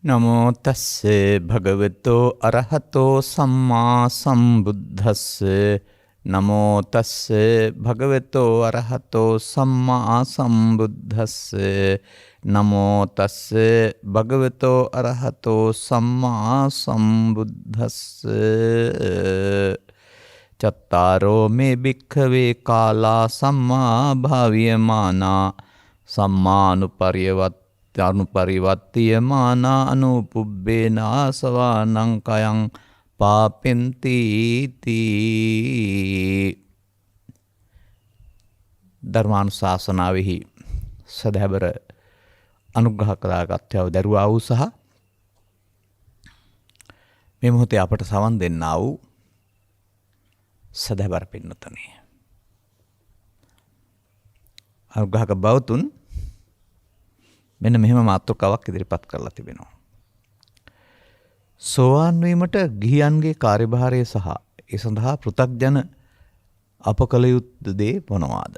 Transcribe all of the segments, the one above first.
නමෝ තස්සේ භගවතෝ අරහතෝ සම්මා සම්බුද්දස්සේ නමෝ තස්සේ භගවතෝ අරහතෝ සම්මා සම්බුද්දස්සේ නමෝ තස්සේ භගවතෝ අරහතෝ සම්මා සම්බුද්දස්සේ චත්තාරෝ මේ භික්ඛවේ කාලා සම්මා භාවියමානා සම්මානුපරියවත් අනුපරිවත්තියමානා අනුපුබ්බේන ආසවානං කයං පාපෙන්ති තී. ධර්මානුශාසනාවෙහි සදහැබර අනුග්‍රහ කළාගත්යව දරුවා වූ සහ මේ මොහොතේ අපට සවන් දෙන්නා වූ සදහැබර පින්නතනේ අනුග්‍රහක බවතුන් මෙන්න මෙහෙම මාතෘකාවක් ඉදිරිපත් කරලා තිබෙනවා. සෝවාන් වීමට ගිහියන්ගේ කාර්යභාරය සහ ඒ සඳහා පෘථග්ජන අප කළ යුතු දේ මොනවාද?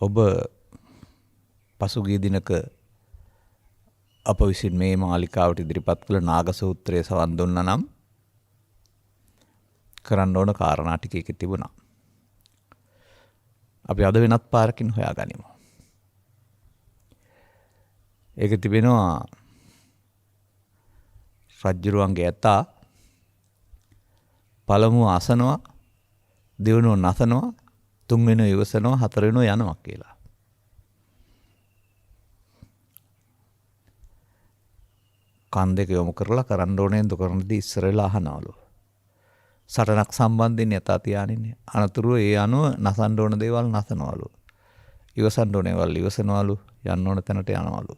ඔබ පසුගිය දිනක අප විසින් මේ මාලිකාවට ඉදිරිපත් කළ නාග සූත්‍රය සවන් දුන්නා නම් කරන්න ඕන කාරණා ටිකක තිබුණා. අපි අද වෙනත් පාරකින් හොයා ගනිමු. ඒක තිබෙනවා රජ්ජුරුවන්ගේ ඇතා පළමුව අසනවා, දෙවෙනුව නසනවා, තුන්වෙනුව ඉවසනවා, හතරවෙනුව යනවා කියලා. කන් දෙක යොමු කරලා කරන්න ඕනේ දුකරනදී ඉස්සර වෙලා අහනවලු. සටනක් සම්බන්ධයෙන් යතා තියානින්නේ. අනතුරුව ඒ අනුව නසන්න ඕන දේවල් නසනවලු. ඉවසන්න ඕන දේවල් ඉවසනවලු. යන්න ඕන තැනට යනවලු.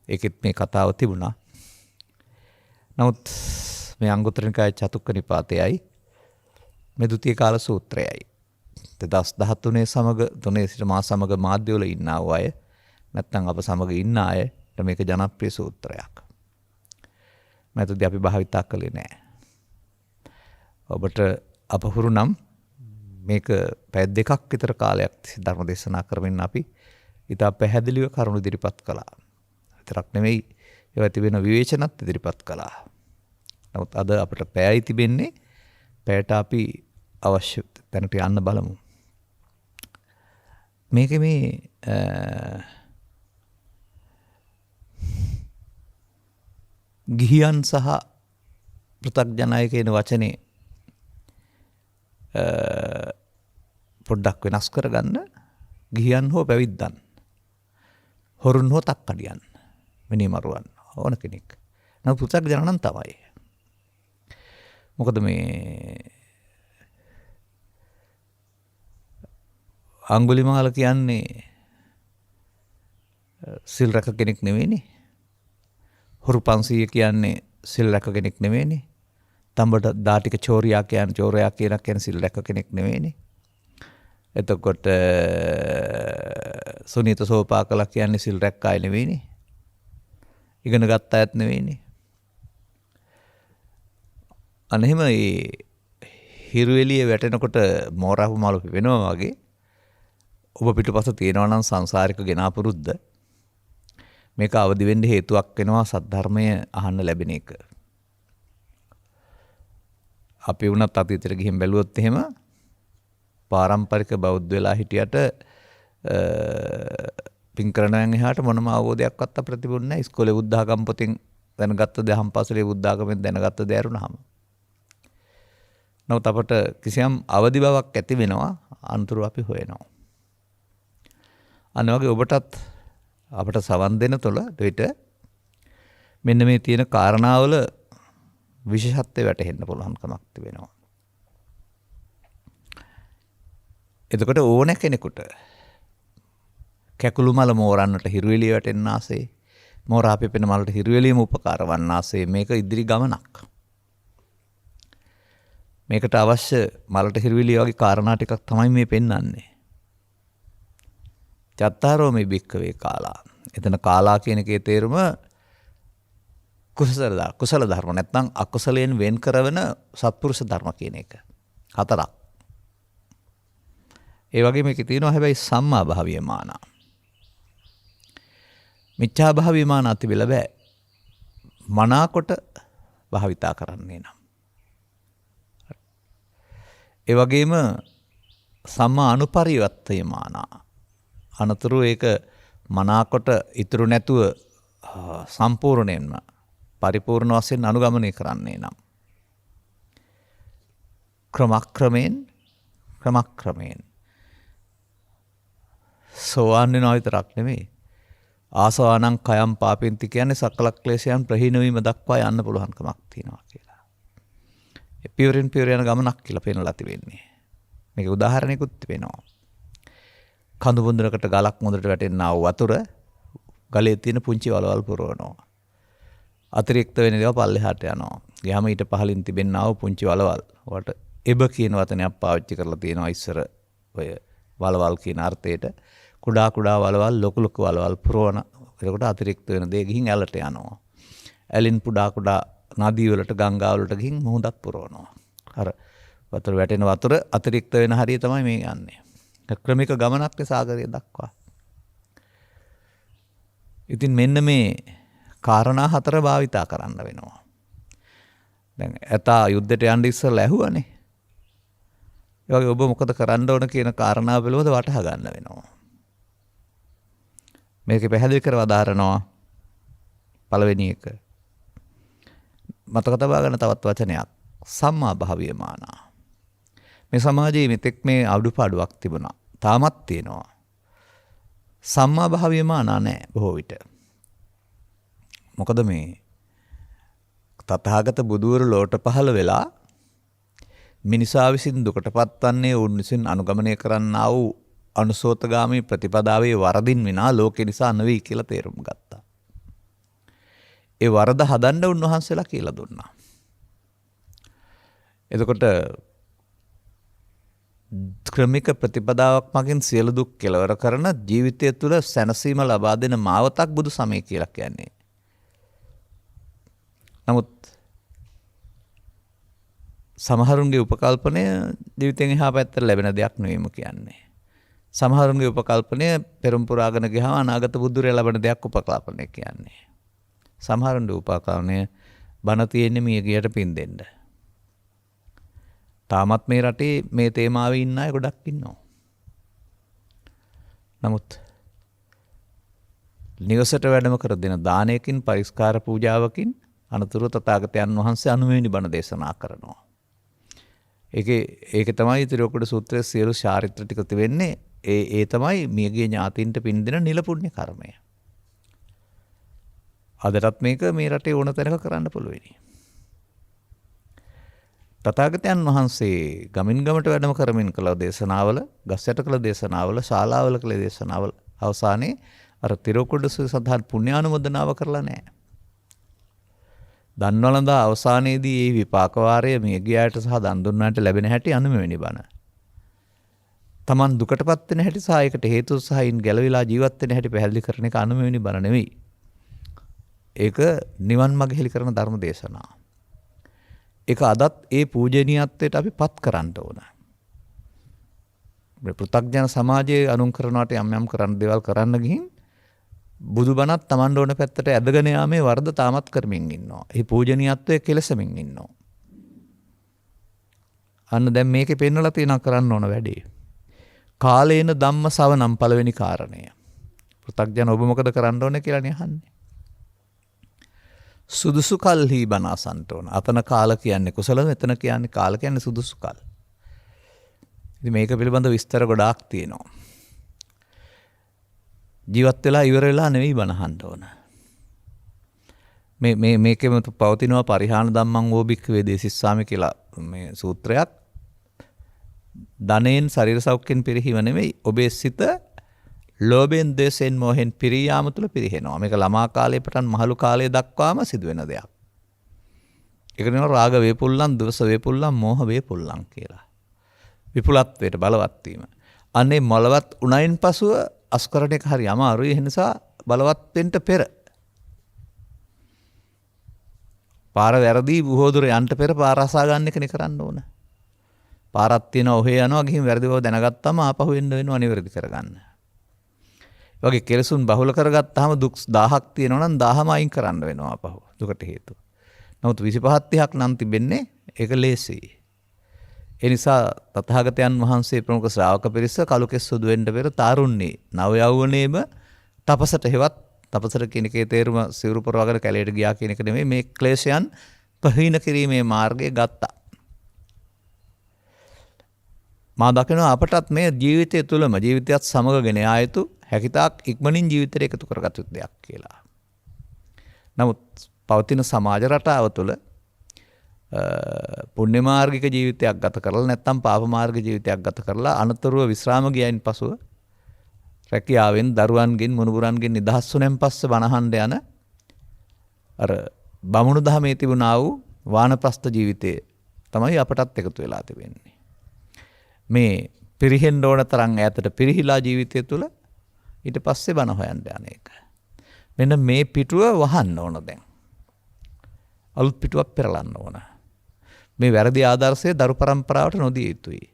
ඒකෙත් මේ කතාව තිබුණා. නමුත් මේ අංගුත්තර නිකායේ චතුක්ක නිපාතයයි මේ ද්විතීය කාල සූත්‍රයයි 2013 සමග 3 සිට මා සමග මාධ්‍යවල ඉන්නා වූ අය නැත්නම් අප සමග ඉන්න අයට මේක ජනප්‍රිය සූත්‍රයක්. මේතදී අපි භාවිතා කළේ නැහැ. ඔබට අපහුරු නම් මේක පැය දෙකක් විතර කාලයක් ධර්ම දේශනා කරමින් අපි ඉතා පැහැදිලිව කරුණු ඉදිරිපත් කළා. විතරක් නෙමෙයි ඒවා තිබෙන විවේචනත් ඉදිරිපත් කළා. නමුත් අද අපිට පැයයි තිබෙන්නේ. පැයට අපි අවශ්‍ය තැනට යන්න බලමු. මේක මේ ගිහියන් සහ පෘථග්ජනය කියන වචනේ පොඩ්ඩක් වෙනස් කරගන්න. ගිහියන් හෝ පැවිද්දන්, හොරුන් හෝ තක්කඩියන්, මිනිමරුවන් ඕන කෙනෙක්. නම් පෘථග්ජන නම් තමයි. මොකද මේ අංගුලිමාල කියන්නේ සිල් රැක කෙනෙක් නෙවෙයිනේ. හොරු 500 කියන්නේ සිල් රැක කෙනෙක් නෙවෙයිනේ. තඹට දාටික චෝරයා කියන සිල් රැක කෙනෙක් නෙවෙයිනේ. එතකොට සුනීත සෝපාකලා කියන්නේ සිල් රැක්ක අය නෙවෙයිනේ. ඉගෙන ගත්ත අයත් නෙවෙයිනේ. අනෙහිම මේ හිරු එළිය වැටෙනකොට මෝරාපු මාළු පිපෙනවා වගේ ඔබ පිටුපස තියෙනවා නම් සංසාරික ගෙනා පුරුද්ද මේක අවදි වෙන්න හේතුවක් වෙනවා සද්ධර්මය අහන්න ලැබෙන එක. අපි වුණත් අතීතයට ගිහින් බැලුවොත් එහෙම පාරම්පරික බෞද්ධ වෙලා හිටියට පින් කරනයන් එහාට මොනම අවබෝධයක්වත් අපිට තිබුණේ නැහැ. ඉස්කෝලේ බුද්ධාගම පොතෙන් දැනගත්ත දේ හම්පසලේ බුද්ධාගමෙන් දැනගත්ත දේ අරුණාම. නමුත් අපට කිසියම් අවදි බවක් ඇති වෙනවා. අන්තර අපි හොයනවා. අන්න වගේ ඔබටත් අපට සවන් දෙන තොල දෙවිට මෙන්න මේ තියෙන කාරණාවල විශේෂත්වය වැටහෙන්න පුළුවන්කමක් තිබෙනවා. එතකොට ඕන කෙනෙකුට කැකුළු මල මෝරන්නට හිරු එළිය වැටෙන්න ආසේ, මෝරා පිපෙන මලට හිරු එළියම උපකාර වන්න ආසේ මේක ඉදිරි ගමනක්. මේකට අවශ්‍ය මලට හිරු එළිය වගේ කාරණා ටිකක් තමයි මේ පෙන්වන්නේ. චත්තාරෝ මේ භික්ඛවේ කාලා. එතන කාලා කියන එකේ තේරුම කුසල ධර්ම නැත්නම් අකුසලයෙන් වෙන් කරවන සත්පුරුෂ ධර්ම කියන එක. 4ක්. ඒ වගේ මේකේ තියෙනවා හැබැයි සම්මා භාවීය මාන. මිච්ඡා භාවීය මාන තිබිලා බෑ. මනාකොට භාවිතා කරන්නේ නම්. ඒ වගේම සම්මා අනුපරිවර්තය මාන. අනතුරු ඒක මනාකොට ඉතුරු නැතුව සම්පූර්ණයෙන්ම පරිපූර්ණ වශයෙන් අනුගමනය කරන්නේ නම්. ක්‍රමක්‍රමයෙන් සෝවාන් වෙනවා විතරක් නෙමෙයි. ආසවානං කයම් පාපෙන්ති කියන්නේ සකල ක්ලේශයන් ප්‍රහීන වීම දක්වා යන්න පුළුවන්කමක් තියෙනවා කියලා. ඒ පියවරෙන් පියවර යන ගමනක් කියලා පේනලා තිබෙන්නේ. මේක උදාහරණයකුත් වෙනවා. කඳු මුදුනකට ගලක් මුදුනට වැටෙනා වූ වතුර ගලේ තියෙන පුංචි වලවල් පුරවනවා. අතිරික්ත වෙන දේවල් පල්ලෙහාට යනවා. ගියාම ඊට පහලින් තිබෙනා වූ පුංචි වලවල් වලට එබ කියන වචනයක් පාවිච්චි කරලා තියෙනවා ඉස්සර ඔය වලවල් කියන අර්ථයට. කුඩා කුඩා වලවල් ලොකු ලොකු වලවල් පුරවන. එතකොට අතිරික්ත වෙන දේ ගිහින් ඇලට යනවා. ඇලින් කුඩා කුඩා නදී වලට ගංගා වලට ගිහින් මුහුදක් පුරවනවා. අර වතුර වැටෙන වතුර අතිරික්ත වෙන හරිය තමයි මේ යන්නේ. ක්‍රමික ගමනක් සාගරය දක්වා. ඉතින් මෙන්න මේ කාරණා 4 භාවිතා කරන්න වෙනවා. දැන් ඇතා යුද්ධයට යන්න ඉස්සෙල්ලා ඇහුවනේ. ඒ වගේ ඔබ මොකද කරන්න ඕන කියන කාරණාව පිළිබඳව වටහා ගන්න වෙනවා. මේකේ පැහැදිලි කරව දාරනවා පළවෙනි එක. මතක තබා ගන්න තවත් වචනයක්. සම්මා භාවීය මාන. මේ සමාජයේ මෙතෙක් මේ අඩුපාඩුවක් තිබුණා. තාමත් තියෙනවා. සම්මා භාවීය මාන නැහැ බොහෝ විට. මොකද මේ තථාගත බුදුවරු ලෝට පහළ වෙලා මිනිසා විසින් දුකටපත් වන්නේ වුන් විසින් අනුගමනය කරන්නා වූ අනුසෝතගාමී ප්‍රතිපදාවේ වරදින් විනා ලෝකේ නිසා නෙවෙයි කියලා තේරුම් ගත්තා. ඒ වරද හදන්න උන්වහන්සේලා කියලා දුන්නා. එතකොට ක්‍රමික ප්‍රතිපදාවක් මගින් සියලු දුක් කෙලවර කරන ජීවිතය තුළ සැනසීම ලබා දෙන මාවතක් බුදු සමය කියලා කියන්නේ. නමුත් සමහරුන්ගේ උපකල්පනය ජීවිතෙන් එහා පැත්තට ලැබෙන දෙයක් නෙවෙයිම කියන්නේ. සමහරුන්ගේ උපකල්පනය පෙරම් පුරාගෙන ගියාම අනාගත බුදුරය ලැබෙන දෙයක් උපකල්පනය කියන්නේ. සමහරුන්ගේ උපකල්පනය බණ තියෙන්නේ මිය ගියට පින් දෙන්න. තාමත් මේ රටේ මේ තේමාවේ ඉන්න අය ගොඩක් ඉන්නවා. නමුත් නිවසට වැඩම කර දෙන දානයකින් පරිස්කාර පූජාවකින් අනතුරු තථාගතයන් වහන්සේ අනුමෙනි බණ දේශනා කරනවා. ඒක තමයි ත්‍රිලෝකුඩ සූත්‍රයේ සියලු චාරිත්‍ර ටික තිබෙන්නේ. ඒ තමයි මියගිය ඥාතීන්ට පින් දෙන නිල පුණ්‍ය කර්මය. අදටත් මේක මේ රටේ ඕන තැනක කරන්න පුළුවනි. තථාගතයන් වහන්සේ ගමින් ගමට වැඩම කරමින් කළ දේශනාවල, ගස් යට කළ දේශනාවල, ශාලාවල කළ දේශනාවල අවසානයේ අර ත්‍රිලෝකුඩ සඳහන් පුණ්‍යානුමෝදනාව කරලා නැහැ. දන්වලඳා අවසානයේදී මේ විපාක වාරය මියගියාට සහ දන් දුන්නාට ලැබෙන හැටි අනුමෙවැනි බණ. Taman දුකටපත් වෙන හැටි සහ ඒකට හේතු සහින් ගැලවිලා ජීවත් වෙන හැටි පැහැදිලි කරන එක අනුමෙවැනි බණ නෙවෙයි. ඒක නිවන් මඟ හෙළි කරන ධර්ම දේශනා. ඒක අදත් ඒ පූජනීයත්වයට අපි පත් කරන්න ඕන. මේ පෘථග්ජන සමාජයේ අනුන් කරනවට යම් කරන්න දේවල් කරන්න ගිහින් බුදුබණත් Taman ඕන පැත්තට ඇදගෙන යාමේ වරද තාමත් කරමින් ඉන්නවා. ඒ පූජනීයත්වයේ කෙලසමින් ඉන්නවා. අන්න දැන් මේකේ පෙන්වලා තියෙනවා කරන්න ඕන වැඩේ. කාලේන ධම්ම සවනම් පළවෙනි කාරණය. පෘථග්ජන ඔබ මොකද කරන්න ඕනේ කියලා නේ අහන්නේ. සුදුසු කල්හි බණ අසන්න ඕන. අතන කාල කියන්නේ කුසල, මෙතන කියන්නේ කාල කියන්නේ සුදුසු කල්. ඉතින් මේක පිළිබඳ විස්තර ගොඩාක් තියෙනවා. ජීවත් වෙලා ඉවර වෙලා නෙවෙයි බණ අහන්න ඕන. මේකෙම පවතිනවා පරිහාන ධම්මං ඕබික්ක වේදේසිස්සාමි කියලා මේ සූත්‍රයක්. ධනෙන් ශරීර සෞඛ්‍යෙන් පිරිහීම නෙවෙයි, ඔබේ සිත ලෝභයෙන්, ද්වේෂයෙන්, මොහෙන් පිරියාම තුල පිරිහෙනවා. මේක ළමා කාලේ පටන් මහලු කාලය දක්වාම සිදුවෙන දෙයක්. ඒක නෙවෙයි රාග වේපුල්ලන්, ද්වේෂ වේපුල්ලන්, මෝහ වේපුල්ලන් කියලා. විපුලත්වයට බලවත් වීම. අනේ මොලවත් උණයින් පසුව අස්කරණ එක හරි අමාරුයි. ඒ නිසා බලවත් වෙන්න පෙර පාර වැරදි බොහෝ දුර යන්න පෙර පාර අසා ගන්න එකනේ කරන්න ඕන. පාරක් තියෙනවා ඔහේ යනවා ගිහින් වැරදි බව දැනගත්තාම ආපහු එන්න වෙනවා අනිවැරදි කරගන්න. ඒ වගේ කෙලසුන් බහුල කරගත්තාම දුක් 1000ක් තියෙනවා නම් 1000ම අයින් කරන්න වෙනවා ආපහු දුකට හේතුව. නමුත් 25 30ක් නම් තිබෙන්නේ ඒක ලේසියි. ඒ නිසා තථාගතයන් වහන්සේ ප්‍රමුඛ ශ්‍රාවක පිරිස කලුකෙස් සුදු වෙන්න පෙර තාරුණ්‍යේ නව යෞවනයේම තපසට හෙවත් තපසට කියන එකේ තේරුම සිවුරු පොරවගෙන කැලේට ගියා කියන එක නෙමෙයි මේ ක්ලේශයන් ප්‍රහීන කිරීමේ මාර්ගය ගත්තා. මා දකිනවා අපටත් මේ ජීවිතය තුළම ජීවිතයත් සමගගෙන යා යුතු හැකිතාක් ඉක්මනින් ජීවිතයට එකතු කරගත යුතු දෙයක් කියලා. නමුත් පවතින සමාජ රටාව තුළ පුණ්‍ය මාර්ගික ජීවිතයක් ගත කරලා නැත්නම් පාප මාර්ගික ජීවිතයක් ගත කරලා අනතුරුව විශ්‍රාම ගියයින් පසුව රැකියාවෙන් දරුවන්ගෙන් මුණුබුරන්ගෙන් නිදහස් වුණෙන් පස්සේ බණහඬ යන අර බමුණු දහමේ තිබුණා වූ වානප්‍රස්ත ජීවිතය තමයි අපටත් එකතු වෙලා තිබෙන්නේ. මේ පිරිහෙන්න ඕන තරම් ඈතට පිරිහිලා ජීවිතය තුළ ඊට පස්සේ බණ හොයන්න යන එක. මෙන්න මේ පිටුව වහන්න ඕන දැන්. අලුත් පිටුවක් පෙරලන්න ඕන. මේ වැරදි ආදර්ශය දරු පරම්පරාවට නොදිය යුතුයි.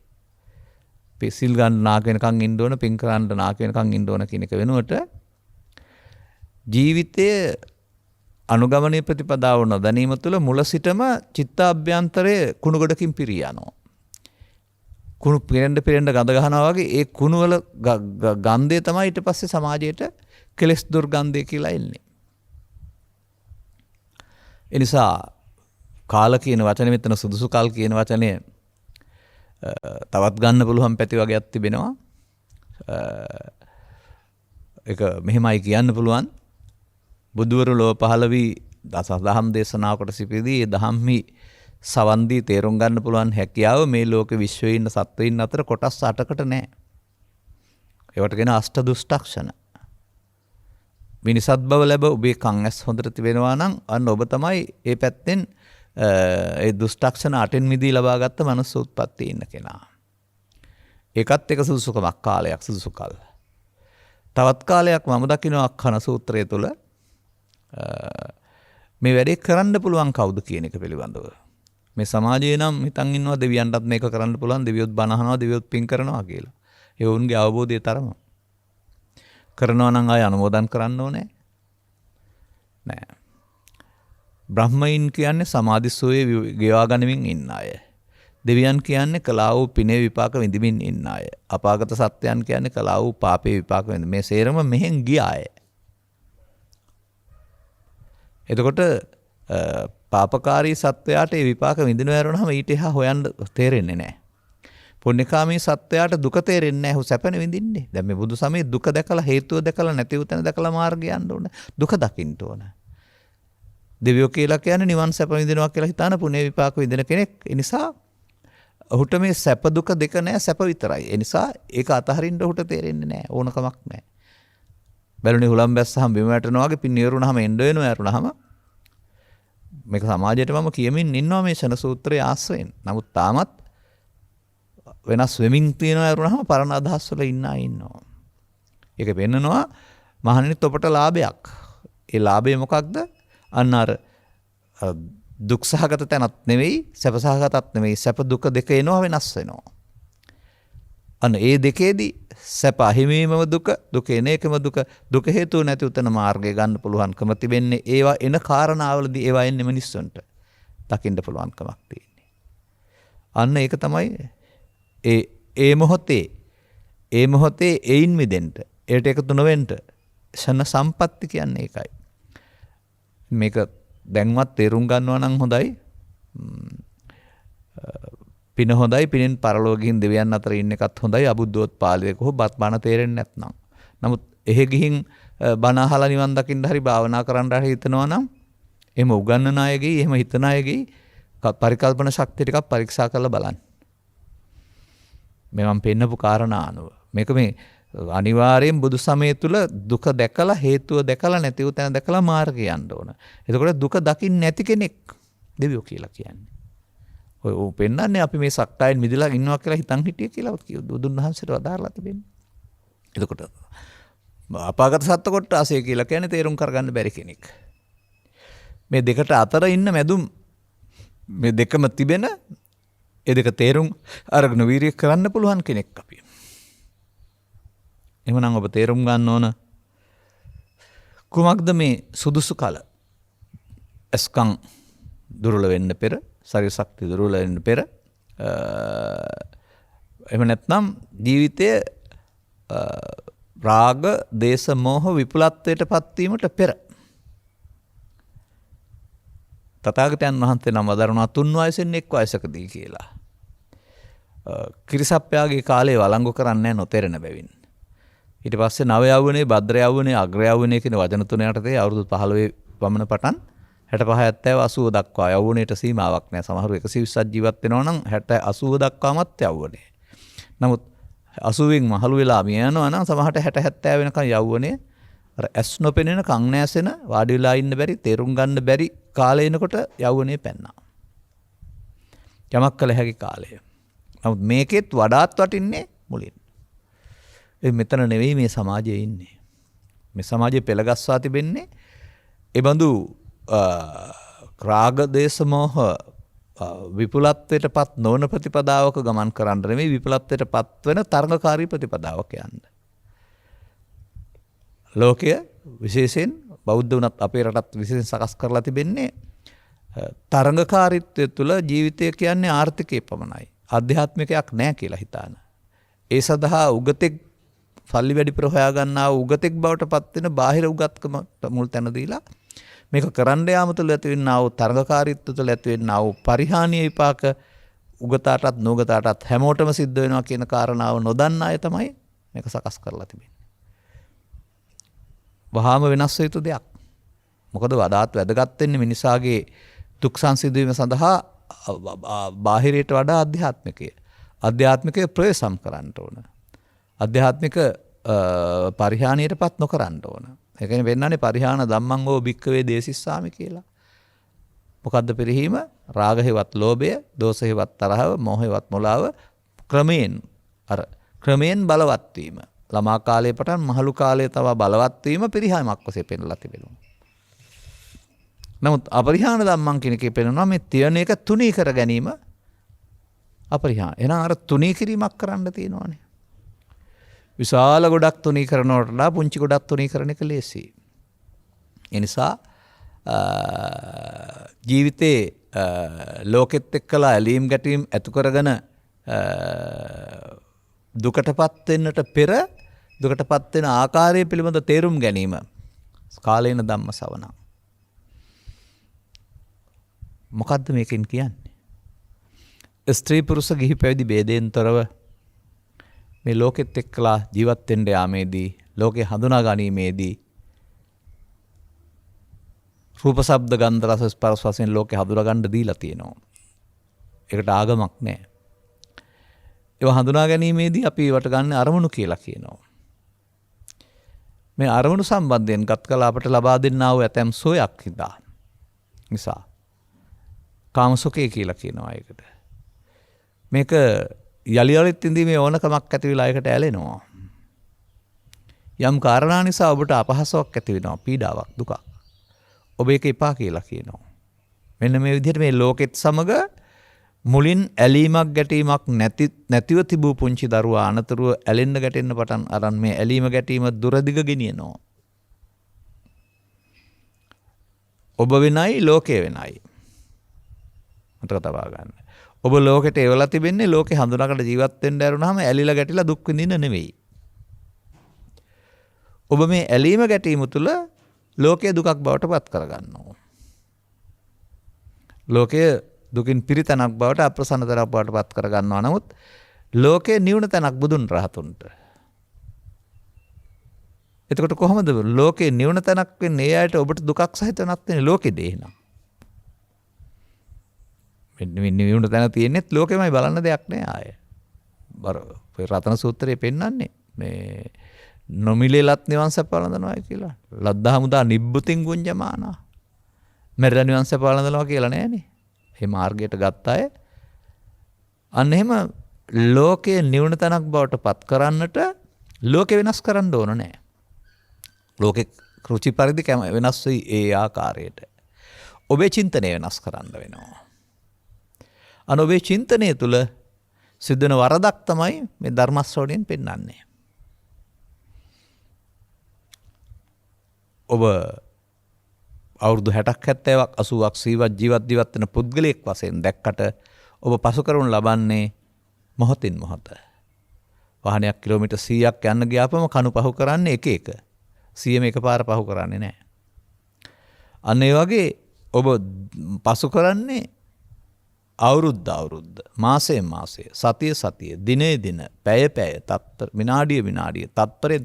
සිල් ගන්න නාක වෙනකන් ඉන්න ඕන, පින් කරන්න නාක වෙනකන් ඉන්න ඕන කියන එක වෙනුවට ජීවිතයේ අනුගමනීය ප්‍රතිපදාව නොදැනීම තුළ මුල සිටම චිත්තාභ්‍යන්තරයේ කුණු ගොඩකින් පිරී යනවා. කුණු පිරෙන්න ගඳ ගන්නවා වගේ ඒ කුණු වල ගන්ධය තමයි ඊට පස්සේ සමාජයට කෙලෙස් දුර්ගන්ධය කියලා එන්නේ. ඒ නිසා කාල කියන වචනේ මෙතන සුදුසු කාල කියන වචනේ තවත් ගන්න පුළුවන් පැති වගේක් තිබෙනවා. ඒක මෙහෙමයි කියන්න පුළුවන්. බුදුවරු ලෝ පහළ වී දහම් දේශනාවකට සිටියේදී ඒ දහම්හි සවන් දී තේරුම් ගන්න පුළුවන් හැකියාව මේ ලෝක විශ්වයේ ඉන්න සත්වයින් අතර කොටස් 8කට නැහැ. ඒවට කියන අෂ්ට දුෂ්ටක්ෂණ. මිනිසත් බව ලැබ ඔබේ කන් ඇස් හොඳට තිබෙනවා නම් අන්න ඔබ තමයි ඒ පැත්තෙන් ඒ දුෂ්ටක්ෂණ 8න් මිදී ලබාගත්ත මනුස්ස උත්පත්තියේ ඉන්න කෙනා. ඒකත් එක සුදුසුකමක් කාලයක් සුදුසු කල. තවත් කාලයක් මම දකිනවා අක්ඛන සූත්‍රය තුළ මේ වැඩේ කරන්න පුළුවන් කවුද කියන එක පිළිබඳව. මේ සමාජයේ නම් හිතන් ඉන්නවා දෙවියන්ටත් මේක කරන්න පුළුවන්, දෙවියොත් බණ අහනවා, දෙවියොත් පින් කරනවා කියලා. ඒ වුන්ගේ අවබෝධය තරම. කරනවා නම් ආය අනුමෝදන් කරන්න ඕනේ නෑ. බ්‍රහ්මයින් කියන්නේ සමාධිසෝයේ ගෙවා ගනිමින් ඉන්න අය. දෙවියන් කියන්නේ කළා වූ පිනේ විපාක විඳිමින් ඉන්න අය. අපාගත සත්‍යයන් කියන්නේ කළා වූ පාපේ විපාක විඳින. මේ සේරම මෙහෙන් ගිය අය. එතකොට පාපකාරී සත්වයාට ඒ විපාක විඳිනවා වරුණාම ඊට එහා හොයන්න තේරෙන්නේ නැහැ. පුණ්‍යකාමී සත්වයාට දුක තේරෙන්නේ නැහැ. ඔහු සැප නෙවිඳින්නේ. දැන් මේ බුදු සමයේ දුක දැකලා හේතුව දැකලා නැති උතන දැකලා මාර්ගය යන්න ඕන. දුක දකින්න ඕන. දෙවියෝ කියලා කියන්නේ නිවන් සැප විඳිනවා කියලා හිතාන පුණ්‍ය විපාක විඳින කෙනෙක්. ඒ නිසා ඔහුට මේ සැප දුක දෙක නැහැ, සැප විතරයි. ඒ නිසා ඒක අතහරින්න ඔහුට තේරෙන්නේ නැහැ. ඕනකමක් නැහැ. බැලුනේ හුලම් බැස්සහම බිම වැටෙනවා වගේ පින් ඉවරුනහම එන්න වෙනවා යරුනහම මේක සමාජයට මම කියමින් ඉන්නවා මේ ශන සූත්‍රයේ ආශ්‍රයෙන්. නමුත් තාමත් වෙනස් වෙමින් තියෙනවා යරුනහම පරණ අදහස් වල ඉන්න අය ඉන්නවා. ඒක පෙන්නනවා මහණෙනි ඔබට ලාභයක්. ඒ ලාභය මොකක්ද? අන්න අර දුක් සහගත තැනත් නෙවෙයි, සැප සහගතත් නෙවෙයි, සැප දුක දෙක එනවා වෙනස් වෙනවා. අන්න ඒ දෙකේදී සැප අහිමීමම දුක, දුක එන එකම දුක, දුක හේතුව නැති උතන මාර්ගය ගන්න පුළුවන්කම තිබෙන්නේ ඒවා එන කාරණාවලදී ඒවා එන්නේ මිනිස්සුන්ට දකින්න පුළුවන්කමක් තියෙන්නේ. අන්න ඒක තමයි ඒ මොහොතේ ඒයින් මිදෙන්න, ඒට එකතු නොවෙන්න ශන සම්පatti කියන්නේ ඒකයි. මේක දැන්වත් තේරුම් ගන්නවා නම් හොඳයි. පින හොඳයි, පිනෙන් පරලෝක ගිහින් දෙවියන් අතර ඉන්න එකත් හොඳයි. අබුද්ධෝත්පාදයක හෝ බණ තේරෙන්නේ නැත්නම්. නමුත් එහෙ ගිහින් බණ අහලා නිවන් දකින්න හරි භාවනා කරන්න හරි හිතනවා නම් එහෙම උගන්නන අයගේ, එහෙම හිතන අයගේ පරිකල්පන ශක්තිය ටිකක් පරීක්ෂා කරලා බලන්න. මේ මම පෙන්නපු කාරණා අනුව මේක මේ අනිවාර්යෙන් බුදු සමය තුල දුක දැකලා, හේතුව දැකලා, නැති උතන දැකලා මාර්ගය යන්න ඕන. එතකොට දුක දකින්න නැති කෙනෙක් දෙවියෝ කියලා කියන්නේ. ඔය පෙන්නන්නේ අපි මේ සක්කායෙන් මිදලා ඉන්නවා කියලා හිතන් හිටිය කියලා බුදුන් වහන්සේට වදාරලා තිබෙන්නේ. එතකොට අපාගත සත්ත්ව කොට්ටාසය කියලා කියන්නේ තේරුම් කරගන්න බැරි කෙනෙක්. මේ දෙකට අතර ඉන්න මැදුම්, මේ දෙකම තිබෙන ඒ දෙක තේරුම් අරගෙන වීරිය කරන්න පුළුවන් කෙනෙක් අපි. එහෙනම් ඔබ තේරුම් ගන්න ඕන කුමක්ද මේ සුදුසු කල? ඇස්කම් දුර්වල වෙන්න පෙර, ශරීර ශක්තිය දුර්වල වෙන්න පෙර, එහෙම නැත්නම් ජීවිතයේ රාග, දේශ, මෝහ විපුලත්වයට පත්වීමට පෙර. තථාගතයන් වහන්සේ නම් වදාරනවා 3 වයසෙන් 1 වයසකදී කියලා. කිරිසප්පයාගේ කාලේ වළංගු කරන්නේ නොතේරෙන බැවින්. ඊට පස්සේ නව යෞවනයේ, භද්‍ර යෞවනයේ, අග්‍ර යෞවනයේ කියන වචන තුන යටතේ අවුරුදු 15 පමණ පටන් 65 70 80 දක්වා යෞවනයට සීමාවක් නැහැ. සමහරු 120ක් ජීවත් වෙනවා නම් 60 80 දක්වාමත් යෞවනයේ. නමුත් 80න් මහලු වෙලා මිය යනවා නම් සමහරට 60 70 වෙනකන් යෞවනයේ අර ඇස් නොපෙනෙන, කන් නැසෙන, වාඩි වෙලා ඉන්න බැරි, තේරුම් ගන්න බැරි කාලේ එනකොට යෞවනයේ පැන්නා. යමක් කළ හැකි කාලය. නමුත් මේකෙත් වඩාත් වටින්නේ මුලින්. මෙතන නෙවෙයි මේ සමාජයේ ඉන්නේ. මේ සමාජයේ පෙළගස්වා තිබෙන්නේ එබඳු රාග, දේශ, මෝහ විපුලත්වයට පත් නොවන ප්‍රතිපදාවක ගමන් කරන්න නෙවෙයි, විපුලත්වයට පත් වෙන තරඟකාරී ප්‍රතිපදාවක යන්න. ලෝකය විශේෂයෙන් බෞද්ධ වුණත් අපේ රටත් විශේෂයෙන් සකස් කරලා තිබෙන්නේ තරඟකාරීත්වය තුළ ජීවිතය කියන්නේ ආර්ථිකය පමණයි. ආධ්‍යාත්මිකයක් නැහැ කියලා හිතාන. ඒ සඳහා උගතෙක් සල්ලි වැඩිපුර හොයාගන්නා උගතෙක් බවට පත් වෙන බාහිර උගත්කම මුල් තැන දීලා මේක කරන්න යාම තුළ ඇතිවෙනා වූ තරඟකාරීත්වය තුළ ඇතිවෙනා වූ පරිහානිය විපාක උගතාටත් නුගතාටත් හැමෝටම සිද්ධ වෙනවා කියන කාරණාව නොදන්න අය තමයි මේක සකස් කරලා තිබෙන්නේ. වහාම වෙනස් වෙ යුතු දෙයක්. මොකද වඩාත් වැදගත් වෙන්නේ මිනිසාගේ දුක් සංසිඳීම සඳහා බාහිරයට වඩා ආධ්‍යාත්මිකය. ආධ්‍යාත්මිකය ප්‍රවේශම් කරන්න ඕන. ආධ්‍යාත්මික පරිහානියටපත් නොකරන්න ඕන. ඒ කියන්නේ වෙන්නන්නේ පරිහාන ධම්මං හෝ භික්ඛවේ දේසිස්සාමි කියලා. මොකද්ද පරිහීම? රාග හේවත් ලෝභය, දෝෂ හේවත් තරහව, මෝහ හේවත් මොලාව ක්‍රමයෙන් බලවත් වීම. ළමා කාලයේ පටන් මහලු කාලයේ තව බලවත් වීම පරිහාමක් වශයෙන් පෙන්ලා තිබෙනවා. නමුත් අපරිහාන ධම්මං කියන එකේ පෙන්වනවා මේ තියෙන එක තුනී කර ගැනීම අපරිහාන. එහෙනම් අර තුනී කිරීමක් කරන්න තියෙනවානේ. විශාල ගොඩක් තුනී කරනවට වඩා පුංචි ගොඩක් තුනී කරන එක ලේසියි. ඒ නිසා ජීවිතේ ලෝකෙත් එක්කලා ඇලීම් ගැටීම් ඇතු කරගෙන දුකටපත් වෙන්නට පෙර දුකටපත් වෙන ආකාරය පිළිබඳ තේරුම් ගැනීම කාලේන ධම්ම ශ්‍රවණ. මොකද්ද මේකෙන් කියන්නේ? ස්ත්‍රී පුරුෂ ගිහි පැවිදි ભેදයෙන් තොරව මේ ලෝකෙත් එක්කලා ජීවත් වෙන්න යාමේදී, ලෝකේ හඳුනා ගැනීමේදී රූප, ශබ්ද, ගන්ධ, රස, ස්පර්ශ වශයෙන් ලෝකේ හඳුනා ගන්න දීලා තියෙනවා. ඒකට ආගමක් නැහැ. ඒවා හඳුනා ගැනීමේදී අපි ඒවට ගන්න අරමුණු කියලා කියනවා. මේ අරමුණු සම්බන්ධයෙන් ගත් කල අපට ලබා දෙන්නා වූ ඇතැම් සෝයක් හිතා නිසා කාමසුඛය කියලා කියනවා ඒකට. මේක යලි යලිත් ඉඳීමේ ඕනකමක් ඇති වෙලා ඒකට ඇලෙනවා. යම් කාරණා නිසා ඔබට අපහසුාවක් ඇති වෙනවා, පීඩාවක්, දුකක්. ඔබ ඒක එපා කියලා කියනවා. මෙන්න මේ විදිහට මේ ලෝකෙත් සමග මුලින් ඇලීමක් ගැටීමක් නැතිව තිබූ පුංචි දරුවා අනතුරුව ඇලෙන්න ගැටෙන්න පටන් අරන් මේ ඇලීම ගැටීම දුරදිග ගෙනියනවා. ඔබ වෙනයි, ලෝකය වෙනයි. මතක තබා ගන්න. ඔබ ලෝකෙට එවලා තිබෙන්නේ ලෝකේ හඳුනාකට ජීවත් වෙන්න ඇරුණාම ඇලිලා ගැටිලා දුක් විඳින්න නෙවෙයි. ඔබ මේ ඇලීම ගැටීම තුළ ලෝකයේ දුකක් බවට පත් කරගන්නවා. ලෝකයේ දුකින් පිරිතනක් බවට, අප්‍රසන්නතරක් බවට පත් කරගන්නවා. නමුත් ලෝකයේ නිවුණ තැනක් බුදුන් රහතුන්ට. එතකොට කොහොමද ලෝකයේ නිවුණ තැනක් වෙන්නේ? ඒ අයට ඔබට දුකක් සහිත නැත්නම් ලෝකෙ දෙහිනා. නිවුණ තැන තියෙන්නේත් ලෝකෙමයි, බලන්න දෙයක් නෑ ආය. රතන සූත්‍රයේ පෙන්වන්නේ මේ නොමිලේලත් නිවන් සැප වළඳනවා කියලා. ලද්දා මුදා නිබ්බුතින් ගුඤ්ජමානා. මෙරණ නිවන් සැප වළඳනවා කියලා නෑනේ. මේ මාර්ගයට ගත්ත අය අන්න එහෙම ලෝකයේ නිවුණ තැනක් බවට පත් කරන්නට ලෝකෙ වෙනස් කරන්න ඕන නෑ. ලෝකෙ රුචි පරිදි වෙනස් වෙයි ඒ ආකාරයට. ඔබේ චින්තනය වෙනස් කරන්න වෙනවා. අනොබේ චින්තනය තුළ සිදුවන වරදක් තමයි මේ ධර්ම ශ්‍රවණයෙන් පෙන්වන්නේ. ඔබ අවුරුදු 60ක් 70ක් 80ක් ජීවත් වෙන පුද්ගලයෙක් වශයෙන් දැක්කට ඔබ පසු කරනු ලබන්නේ මොහොතින් මොහොත. වාහනයක් කිලෝමීටර් 100ක් යන්න ගියාපම කණු පහු කරන්නේ එක. 100ම එකපාර පහු කරන්නේ නැහැ. අන්න ඒ වගේ ඔබ පසු කරන්නේ අවුරුද්ද මාසය සතිය දිනේ දින පැය විනාඩිය තත්පරය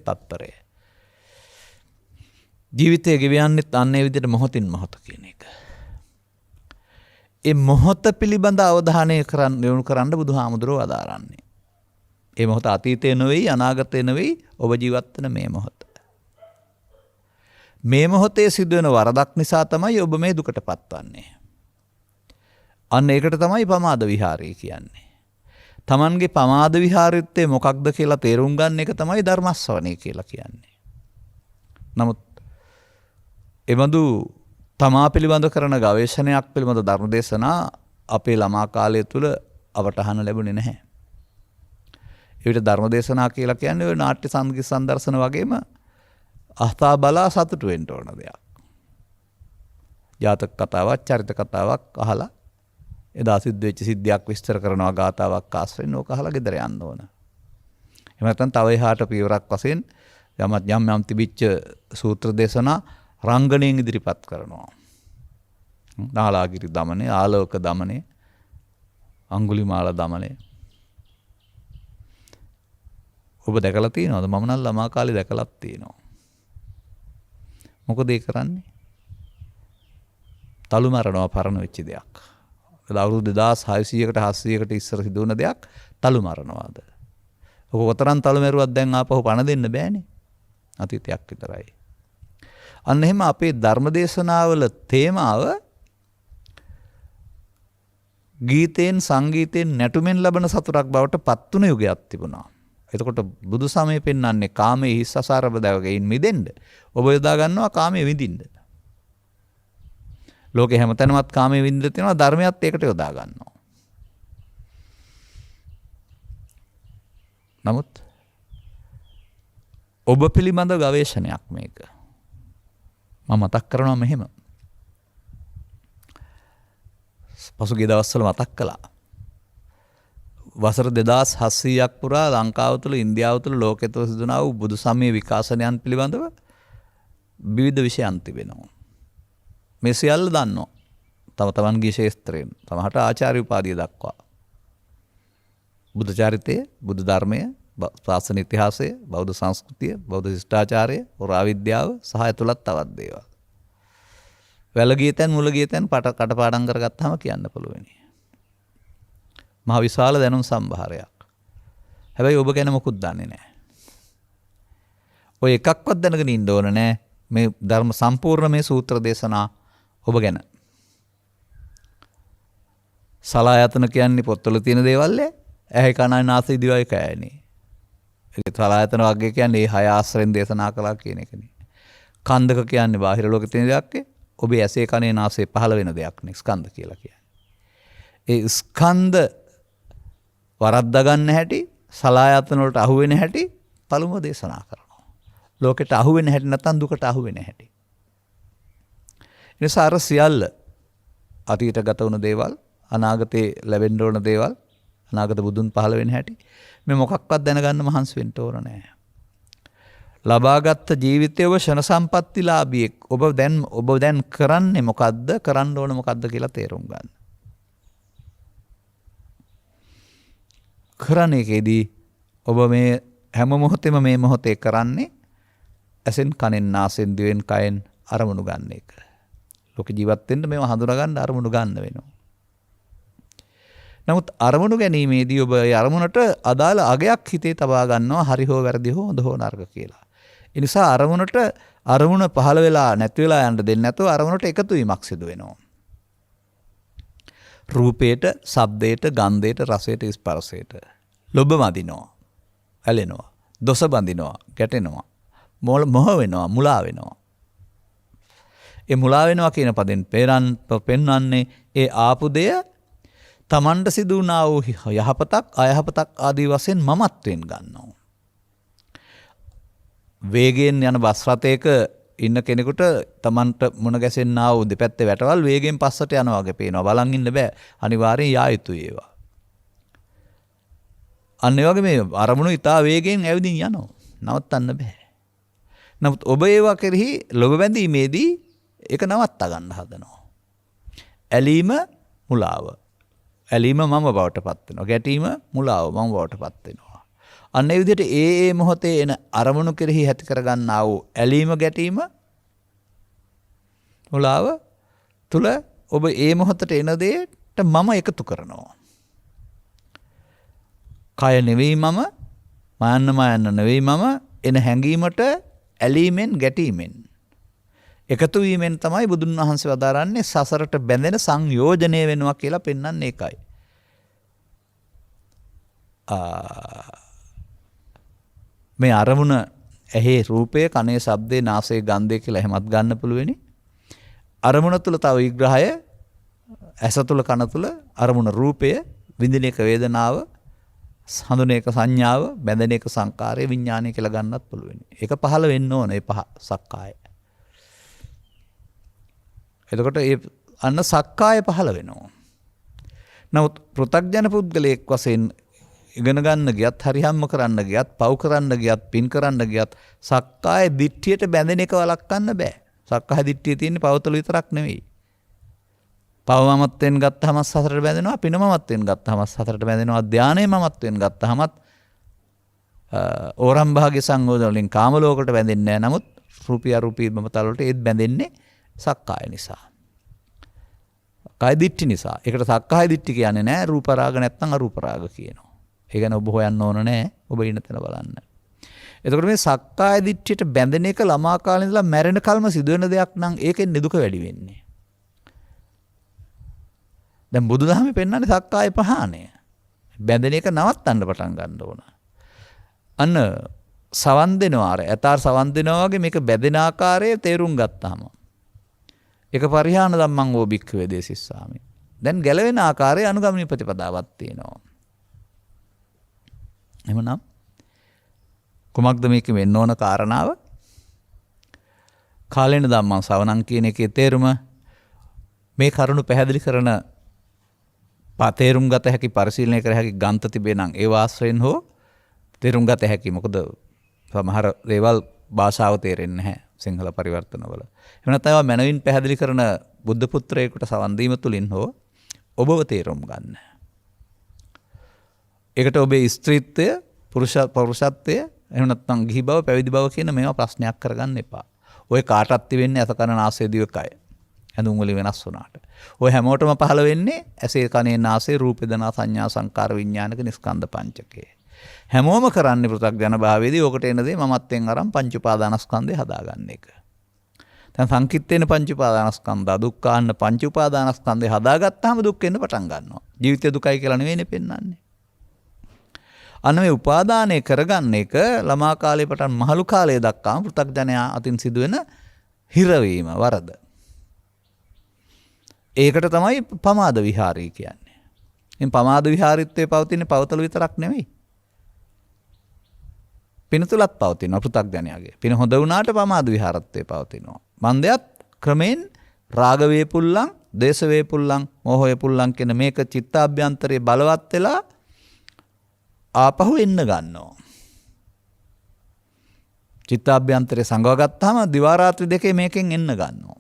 ජීවිතය ගෙවියන්නෙත් අන්නේ විදිහට මොහොතින් මොහොත කියන එක. ඒ මොහොත පිළිබඳ අවධානය යොමු කරන්න බුදුහාමුදුරුවෝ වදාරන්නේ. ඒ මොහොත අතීතය නෙවෙයි අනාගතය නෙවෙයි ඔබ ජීවත් වෙන මේ මොහොත. මේ මොහොතේ සිදුවෙන වරදක් නිසා තමයි ඔබ මේ දුකට පත්වන්නේ. අන්න ඒකට තමයි පමාද විහාරය කියන්නේ. Tamanගේ පමාද විහාරිත්තේ මොකක්ද කියලා තේරුම් ගන්න එක තමයි ධර්ම ශ්‍රවණය කියලා කියන්නේ. නමුත් එබඳු තමා පිළිබඳ කරන ගවේෂණයක් පිළිබඳ ධර්ම දේශනා අපේ ළමා කාලය තුල අපට අහන්න ලැබුණේ නැහැ. ඒ විදිහට ධර්ම දේශනා කියලා කියන්නේ ඔය නාට්‍ය සංගීත සම්දර්ශන වගේම අහතා බලා සතුටු වෙන්න ඕන දෙයක්. ජාතක කතාවක් චරිත කතාවක් අහලා එදා සිද්ධ වෙච්ච සිද්ධියක් විස්තර කරනවා ගාතාවක් ආශ්‍රයෙන් ඕක අහලා ගෙදර යන්න ඕන. එහෙම නැත්නම් තව එහාට පියවරක් වශයෙන් යම් තිබිච්ච සූත්‍ර දේශනා රංගනයෙන් ඉදිරිපත් කරනවා. නාලාගිරි දමනය, ආලෝක දමනය, අඟුලිමාල දමනය. ඔබ දැකලා තියෙනවද? මම නම් ළමා කාලේ දැකලත් තියෙනවා. මොකද ඒ කරන්නේ? තලු මරනවා පරණ වෙච්ච දෙයක්. අවුරුදු 2600කට 700කට ඉස්සර සිදුවන දෙයක් තලු මරනවාද? ඔක කොතරම් තලු මරුවක් දැන් ආපහු පණ දෙන්න බෑනේ. අතීතයක් විතරයි. අන්න එහෙම අපේ ධර්මදේශනාවල තේමාව ගීතෙන් සංගීතෙන් නැටුමෙන් ලබන සතුටක් බවට පත්තුන යුගයක් තිබුණා. එතකොට බුදු සමය පෙන්වන්නේ කාමයේ හිස් අසාරව දැවගෙයින් මිදෙන්න. ඔබ යොදා ගන්නවා කාමයේ විඳින්න. ලෝකේ හැමතැනමත් කාමයේ විඳින්න තියෙනවා, ධර්මයත් ඒකට යොදා ගන්නවා. නමුත් ඔබ පිළිබඳ ගවේෂණයක් මේක. මම මතක් කරනවා මෙහෙම. පසුගිය දවස්වල මතක් කළා. වසර 2700ක් පුරා ලංකාව තුළ ඉන්දියාව තුළ ලෝකෙ තුළ සිදුවන වූ බුදු සමයේ විකාශනයන් පිළිබඳව විවිධ විෂයන් තිබෙනවා. මේ සියල්ල දන්නවා. තම තමන්ගේ ශේස්ත්‍රයෙන් තමහට ආචාර්ය උපාධිය දක්වා. බුද්ධ චරිතය, බුදු ධර්මය, ශාසන ඉතිහාසය, බෞද්ධ සංස්කෘතිය, බෞද්ධ ශිෂ්ටාචාරය, පුරාවිද්‍යාව සහ ඇතුළත් තවත් දේවල්. වැලගිය තැන් මුලගිය තැන් කටපාඩම් කරගත්තාම කියන්න පුළුවනි. මහ විශාල දැනුම් සම්භාරයක්. හැබැයි ඔබ ගැන මොකුත් දන්නේ නැහැ. ඔය එකක්වත් දැනගෙන ඉන්න ඕන නෑ. මේ ධර්ම සම්පූර්ණ මේ සූත්‍ර දේශනා ඔබ ගැන. සලායතන කියන්නේ පොත්වල තියෙන දේවල් ඇයි කනයි නාසය දිවයි කයනේ. ඒක සලායතන වර්ගය කියන්නේ මේ 6 ආශ්‍රයෙන් දේශනා කළා කියන එකනේ. කන්දක කියන්නේ බාහිර ලෝකේ තියෙන දෙයක්. ඔබේ ඇසේ කනේ නාසයේ පහළ වෙන දෙයක් නේ ස්කන්ධ කියලා කියන්නේ. ඒ ස්කන්ධ වරද්දා ගන්න හැටි, සලායතන වලට අහු වෙන හැටි පළමුව දේශනා කරනවා. ලෝකෙට අහු වෙන හැටි නැත්නම් දුකට අහු වෙන හැටි. එනිසා අර සියල්ල අතීත ගත වුණ දේවල්, අනාගතේ ලැබෙන්න ඕන දේවල්, අනාගත බුදුන් පහළ වෙන හැටි මේ මොකක්වත් දැනගන්න මහන්සි වෙන්න ඕන නෑ. ලබාගත් ජීවිතයේ ඔබ ෂණ සම්පත්තිලාභියෙක්. ඔබ දැන් කරන්නේ මොකද්ද? කරන්න ඕන මොකද්ද කියලා තේරුම් ගන්න. කරන එකේදී ඔබ මේ හැම මොහොතෙම මේ මොහොතේ කරන්නේ ඇසෙන් කනෙන් නාසෙන් දිවෙන් කයෙන් අරමුණු ගන්න එක. ලෝක ජීවත් වෙන්න මේව හඳුනා ගන්න අරමුණු ගන්න වෙනවා. නමුත් අරමුණු ගැනීමේදී ඔබ ඒ අරමුණට අදාළ අගයක් හිතේ තබා ගන්නවා, හරි හෝ වැරදි හෝ හොඳ හෝ නරක කියලා. ඒ නිසා අරමුණ පහළ වෙලා නැති වෙලා යන්න දෙන්නේ නැතුව අරමුණට එකතු වීමක් සිදු වෙනවා. රූපයට, ශබ්දයට, ගන්ධයට, රසයට, ස්පර්ශයට ලොබ බඳිනවා, ඇලෙනවා, දොස බඳිනවා, ගැටෙනවා, මොහ වෙනවා, මුලා වෙනවා. ඒ මුලා වෙනවා කියන පදෙන් පෙන්වන්නේ ඒ ආපු දෙය තමන්ට සිදු වුණා වූ යහපතක් අයහපතක් ආදී වශයෙන් මමත්වෙන් ගන්නවා. වේගයෙන් යන බස් රථයක ඉන්න කෙනෙකුට තමන්ට මුණ ගැසෙන්නා වූ දෙපැත්තේ වැටවල් වේගයෙන් පස්සට යනවා වගේ පේනවා. බලන් ඉන්න බෑ. අනිවාර්යෙන් යා යුතුයි ඒවා. අන්න ඒ වගේ මේ අරමුණු ඉතා වේගයෙන් ඇවිදින් යනවා. නවත්තන්න බෑ. නමුත් ඔබ ඒවා කෙරෙහි ලොබ බැඳීමේදී ඒක නවත්තා ගන්න හදනවා. ඇලීම මුලාව. ඇලීම මම බවට පත් වෙනවා. ගැටීම මුලාව මම බවට පත් වෙනවා. අන්න ඒ විදිහට ඒ මොහොතේ එන අරමුණු කෙරෙහි ඇති කර ගන්නා වූ ඇලීම ගැටීම මුලාව තුල ඔබ ඒ මොහොතට එන දෙයට මම එකතු කරනවා. කය නෙවෙයි මම, මාන්න නෙවෙයි මම, එන හැඟීමට ඇලීමෙන් ගැටීමෙන් එකතු වීමෙන් තමයි බුදුන් වහන්සේ වදාරන්නේ සසරට බැඳෙන සංයෝජනය වෙනවා කියලා පෙන්වන්නේ ඒකයි. මේ අරමුණ ඇහි රූපය, කනේ ශබ්දේ, නාසයේ ගන්ධය කියලා එහෙමත් ගන්න පුළුවෙනි. අරමුණ තුල තව විග්‍රහය ඇස තුල කන තුල අරමුණ රූපය, විඳින එක වේදනාව, හඳුන එක සංඥාව, බැඳෙන එක සංකාරය, විඥානය කියලා ගන්නත් පුළුවෙනි. ඒක පහළ වෙන්න ඕන ඒ පහ සක්කාය. එතකොට ඒ අන්න සක්කාය පහළ වෙනවා. නමුත් පෘථග්ජන පුද්ගලයෙක් වශයෙන් ඉගෙන ගන්න ගියත්, හරියම්ම කරන්න ගියත්, පව් කරන්න ගියත්, පින් කරන්න ගියත් සක්කාය දිට්ඨියට බැඳෙන එක වළක්වන්න බෑ. සක්කාය දිට්ඨිය තියෙන්නේ පව තුළ විතරක් නෙවෙයි. පව මමත්වෙන් ගත්තාම සතරට බැඳෙනවා, පින මමත්වෙන් ගත්තාම සතරට බැඳෙනවා, ධානය මමත්වෙන් ගත්තාමත් ඕරම් භාග්‍ය සංයෝජන වලින් කාම ලෝකයට බැඳෙන්නේ නැහැ. නමුත් රූපී අරූපී මමතල වලට ඒත් බැඳෙන්නේ සක්කාය නිසා. කාය දිට්ඨි නිසා. ඒකට සක්කාය දිට්ඨි කියන්නේ නැහැ රූප රාග නැත්නම් අරූප රාග කියනවා. ඒ ගැන ඔබ හොයන්න ඕන නැහැ. ඔබ ඉන්න තැන බලන්න. එතකොට මේ සක්කාය දිට්ඨියට බැඳෙන එක ළමා කාලේ ඉඳලා මැරෙන කල්ම සිදුවෙන දෙයක් නම් ඒකෙන් දුක වැඩි වෙන්නේ. දැන් බුදුදහමේ පෙන්වන්නේ සක්කාය පහානය. බැඳෙන එක නවත්තන්න පටන් ගන්න ඕන. අන්න සවන් දෙනවා අර ඇතාර සවන් දෙනවා වගේ මේක බැඳෙන ආකාරය තේරුම් ගත්තාම. ඒක පරිහාන ධම්මං ඕ භික්ඛවේ දේසිස්සාමි. දැන් ගැලවෙන ආකාරයේ අනුගමනීය ප්‍රතිපදාවක් තියෙනවා. එහෙමනම් කුමක්ද මේක වෙන්න ඕන කාරණාව? කාලේන ධම්මං ශ්‍රවණං කියන එකේ තේරුම මේ කරුණු පැහැදිලි කරන තේරුම් ගත හැකි, පරිශීලනය කර හැකි ග්‍රන්ථ තිබේ නම් ඒ වාස්ත්‍රයෙන් හෝ තේරුම් ගත හැකි. මොකද සමහර දේවල් භාෂාව තේරෙන්නේ නැහැ සිංහල පරිවර්තනවල. එහෙම නැත්නම් ඒවා මනවින් පැහැදිලි කරන බුද්ධ පුත්‍රයෙකුට සවන් දීම තුලින් හෝ ඔබව තේරුම් ගන්න. ඒකට ඔබේ ස්ත්‍රීත්වය, පෞරුෂත්වය, එහෙම නැත්නම් ගිහි බව, පැවිදි බව කියන මේවා ප්‍රශ්නයක් කරගන්න එපා. ඔය කාටත් තිබෙන්නේ අස කන නාසය දිව කය. ඇඳුම් වලින් වෙනස් වුණාට. ඔය හැමෝටම පහළ වෙන්නේ ඇසේ කනේ නාසයේ රූප වේදනා සංඥා සංකාර විඥානක නිස්කන්ධ පංචකය. හැමෝම කරන්නේ පෘථග්ජන භාවයේදී ඔකට එන දේ මමත්වෙන් අරන් පංච උපාදානස්කන්ධය හදාගන්න එක. දැන් සංකිට්ඨේන පංච උපාදානස්කන්ධ දුක්ඛාන්න පංච උපාදානස්කන්ධය හදාගත්තාම දුක් වෙන්න පටන් ගන්නවා. ජීවිතය දුකයි කියලා නෙවෙයිනේ පෙන්වන්නේ. අන්න මේ උපාදානය කරගන්න එක ළමා කාලේ පටන් මහලු කාලය දක්වාම පෘථග්ජනයා අතින් සිදුවෙන හිරවීම වරද. ඒකට තමයි පමාද විහාරී කියන්නේ. ඉතින් පමාද විහාරීත්වයේ පවතින පවතල විතරක් නෙවෙයි. පින තුලත් පවතිනවා පෘථග්ජනයාගේ. පින හොඳ වුණාට පමාද විහාරත්වයේ පවතිනවා. මන්දයත් ක්‍රමෙන් රාග වේපුල්ලං, දේශ වේපුල්ලං, මෝහ වේපුල්ලං කියන මේක චිත්තාභ්‍යන්තරයේ බලවත් වෙලා ආපහු එන්න ගන්නවා. චිත්තාභ්‍යන්තරේ සංගව ගත්තාම දිවා රාත්‍රි දෙකේ මේකෙන් එන්න ගන්නවා.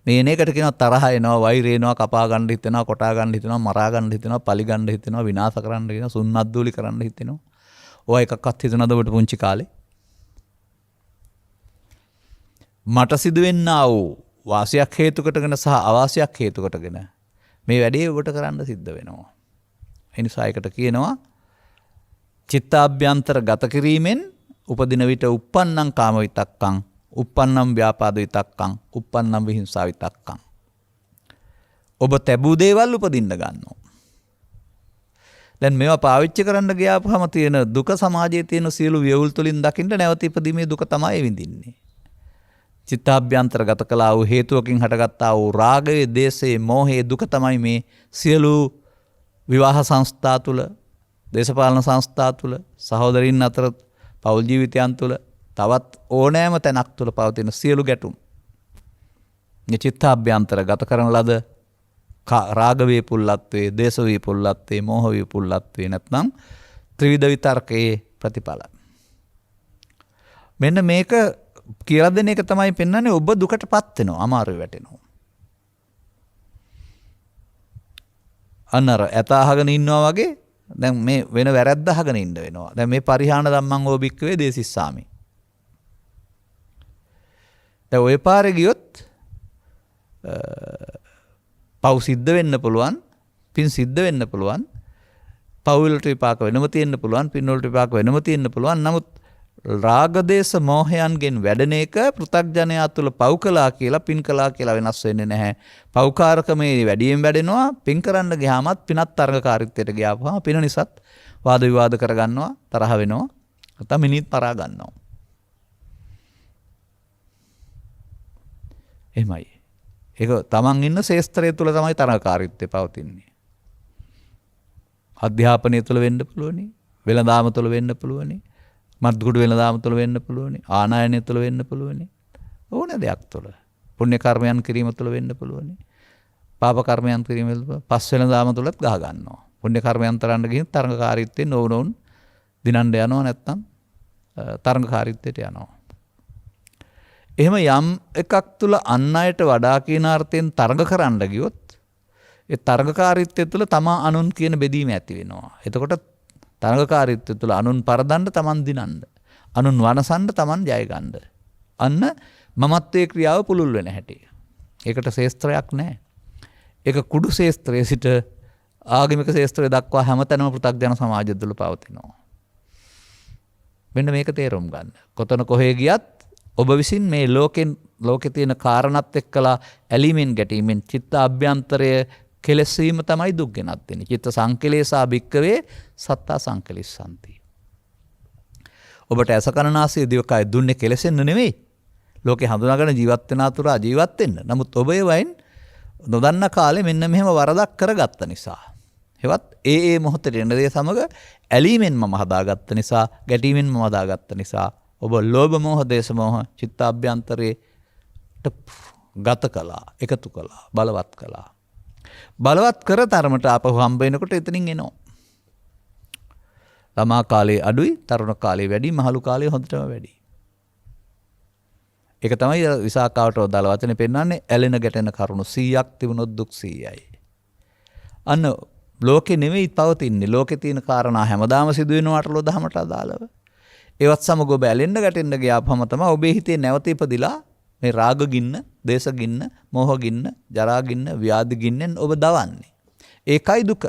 මේ එන එකට කියනවා තරහ එනවා, වෛර එනවා, කපා ගන්න හිතෙනවා, කොටා ගන්න හිතෙනවා, මරා ගන්න හිතෙනවා, පලි ගන්න හිතෙනවා, විනාශ කරන්න හිතෙනවා, සුන්නද්දූලි කරන්න හිතෙනවා. ඔය එකක්වත් හිතනද ඔබට පුංචි කාලේ? මට සිදුවෙන්නා වූ වාසියක් හේතු කොටගෙන සහ අවාසියක් හේතු කොටගෙන මේ වැඩේ ඔබට කරන්න සිද්ධ වෙනවා. ඒ නිසා ඒකට කියනවා චිත්තාභ්‍යන්තර ගත කිරීමෙන් උපදින විට uppannam කාම විතක්කං, uppannam ව්‍යාපාද විතක්කං, uppannam විහිංසා විතක්කං. ඔබ තැබූ දේවල් උපදින්න ගන්නවා. දැන් මේවා පාවිච්චි කරන්න ගියාපුවම තියෙන දුක, සමාජයේ තියෙන සියලු ව්‍යවුල් තුලින් දකින්න නැවත ඉපදීමේ දුක තමයි විඳින්නේ. චිත්තාභ්‍යන්තර ගත කළා වූ හේතුවකින් හටගත්තා වූ රාගයේ, දේශයේ, මෝහයේ දුක තමයි මේ සියලු විවාහ සංස්ථා තුළ, දේශපාලන සංස්ථා තුළ, සහෝදරින් අතර පෞල් ජීවිතයන් තුළ, තවත් ඕනෑම තැනක් තුළ පවතින සියලු ගැටුම්. මේ චිත්තාභ්‍යන්තර ගත කරන ලද රාග වේපුල්ලත්වයේ, දේශ වේපුල්ලත්වයේ, මෝහ වේපුල්ලත්වයේ නැත්නම් ත්‍රිවිධ විතර්කයේ ප්‍රතිඵල. මෙන්න මේක කියලා දෙන එක තමයි පෙන්වන්නේ ඔබ දුකටපත් වෙනවා, අමාරුවේ වැටෙනවා. අන්නර ඇත අහගෙන ඉන්නවා වගේ දැන් මේ වෙන වැරද්ද අහගෙන ඉන්න වෙනවා. දැන් මේ පරිහාන ධම්මං ඕ භික්ඛවේ දේසිස්සාමි. දැන් ඔය පාරේ ගියොත් පව් සිද්ධ වෙන්න පුළුවන්, පින් සිද්ධ වෙන්න පුළුවන්, පව් වලට විපාක වෙනම තියෙන්න පුළුවන්, පින් වලට විපාක වෙනම තියෙන්න පුළුවන්. නමුත් රාග දේශ මොහයන්ගෙන් වැඩෙන එක පෘථග්ජනයා තුළ පව් කළා කියලා පින් කළා කියලා වෙනස් වෙන්නේ නැහැ. පව්කාරකමේ වැඩියෙන් වැඩෙනවා. පින් කරන්න ගියාමත් පිනත් තරඟකාරීත්වයට ගියාම පින නිසාත් වාද විවාද කරගන්නවා, තරහ වෙනවා, නැත්නම් මිනිත් පරා ගන්නවා. එහෙමයි. ඒක තමන් ඉන්න ශේස්ත්‍රය තුළ තමයි තරඟකාරීත්වය පවතින්නේ. අධ්‍යාපනය තුළ වෙන්න පුළුවනි, වෙළඳාම තුළ වෙන්න පුළුවනි, මත්ගුඩු වෙළඳාම තුළ වෙන්න පුළුවනි, ආනයනය තුළ වෙන්න පුළුවනි, ඕන දෙයක් තුළ. පුණ්‍ය කර්මයන් කිරීම තුළ වෙන්න පුළුවනි, පාප කර්මයන් කිරීම තුළ, පස් වෙළඳාම තුළත් ගහ ගන්නවා. පුණ්‍ය කර්මයන් තරන්න ගිහින් තරඟකාරීත්වයෙන් නොවුනොවුන් දිනන්න යනවා, නැත්නම් තරඟකාරීත්වයට යනවා. එහෙම යම් එකක් තුළ අන් අයට වඩා කියන අර්ථයෙන් තරඟ කරන්න ගියොත් ඒ තරඟකාරීත්වය තුළ තමා අනුන් කියන බෙදීම ඇති වෙනවා. එතකොට තරඟකාරීත්වය තුළ අනුන් පරදන්න, තමන් දිනන්න, අනුන් වනසන්න, තමන් ජය ගන්න. අන්න මමත්වයේ ක්‍රියාව පුළුල් වෙන හැටි. ඒකට ශේස්ත්‍රයක් නැහැ. ඒක කුඩු ශේස්ත්‍රයේ සිට ආගමික ශේස්ත්‍රය දක්වා හැමතැනම පෘථග්ජන සමාජය තුළ පවතිනවා. මෙන්න මේක තේරුම් ගන්න. කොතන කොහේ ගියත් ඔබ විසින් මේ ලෝකේ තියෙන කාරණත් එක්කලා ඇලීමෙන් ගැටීමෙන් චිත්ත අභ්‍යන්තරය කෙලෙසීම තමයි දුක් ගෙනත් දෙන්නේ. චිත්ත සංකලේශා භික්කවේ සත්තා සංකලිස්සanti. ඔබට ඇස කන නාසය දිවකය දුන්නේ කෙලෙසෙන්න නෙවෙයි. ලෝකේ හඳුනාගෙන ජීවත් වෙන අතුරා ජීවත් වෙන්න. නමුත් ඔබ ඒ වයින් නොදන්න කාලේ මෙන්න මෙහෙම වරදක් කරගත්ත නිසා. හෙවත් ඒ මොහොතේ එන දේ සමග ඇලීමෙන් මම හදාගත්ත නිසා, ගැටීමෙන් මම හදාගත්ත නිසා ඔබ ලෝභ මෝහ දේශ මෝහ චිත්තාභ්‍යන්තරයට ගත කළා, එකතු කළා, බලවත් කළා. බලවත් කර තරමට ආපහු හම්බ වෙනකොට එතනින් එනවා. ළමා කාලේ අඩුයි, තරුණ කාලේ වැඩි, මහලු කාලේ හොඳටම වැඩි. ඒක තමයි විසාකාවට ඔදාළ වචනේ පෙන්වන්නේ ඇලෙන ගැටෙන කරුණු 100ක් තිබුණොත් දුක් 100යි. අන්න ලෝකේ නෙවෙයි පවතින්නේ. ලෝකේ තියෙන කාරණා හැමදාම සිදු වෙනවා අටලෝ දහමට අදාළව. ඒවත් සමග ඔබ ඇලෙන්න ගැටෙන්න ගියාපම තමයි ඔබේ හිතේ නැවත ඉපදිලා මේ රාග ගින්න, දේශ ගින්න, මෝහ ගින්න, ජරා ගින්න, ව්‍යාධි ගින්නෙන් ඔබ දවන්නේ. ඒකයි දුක.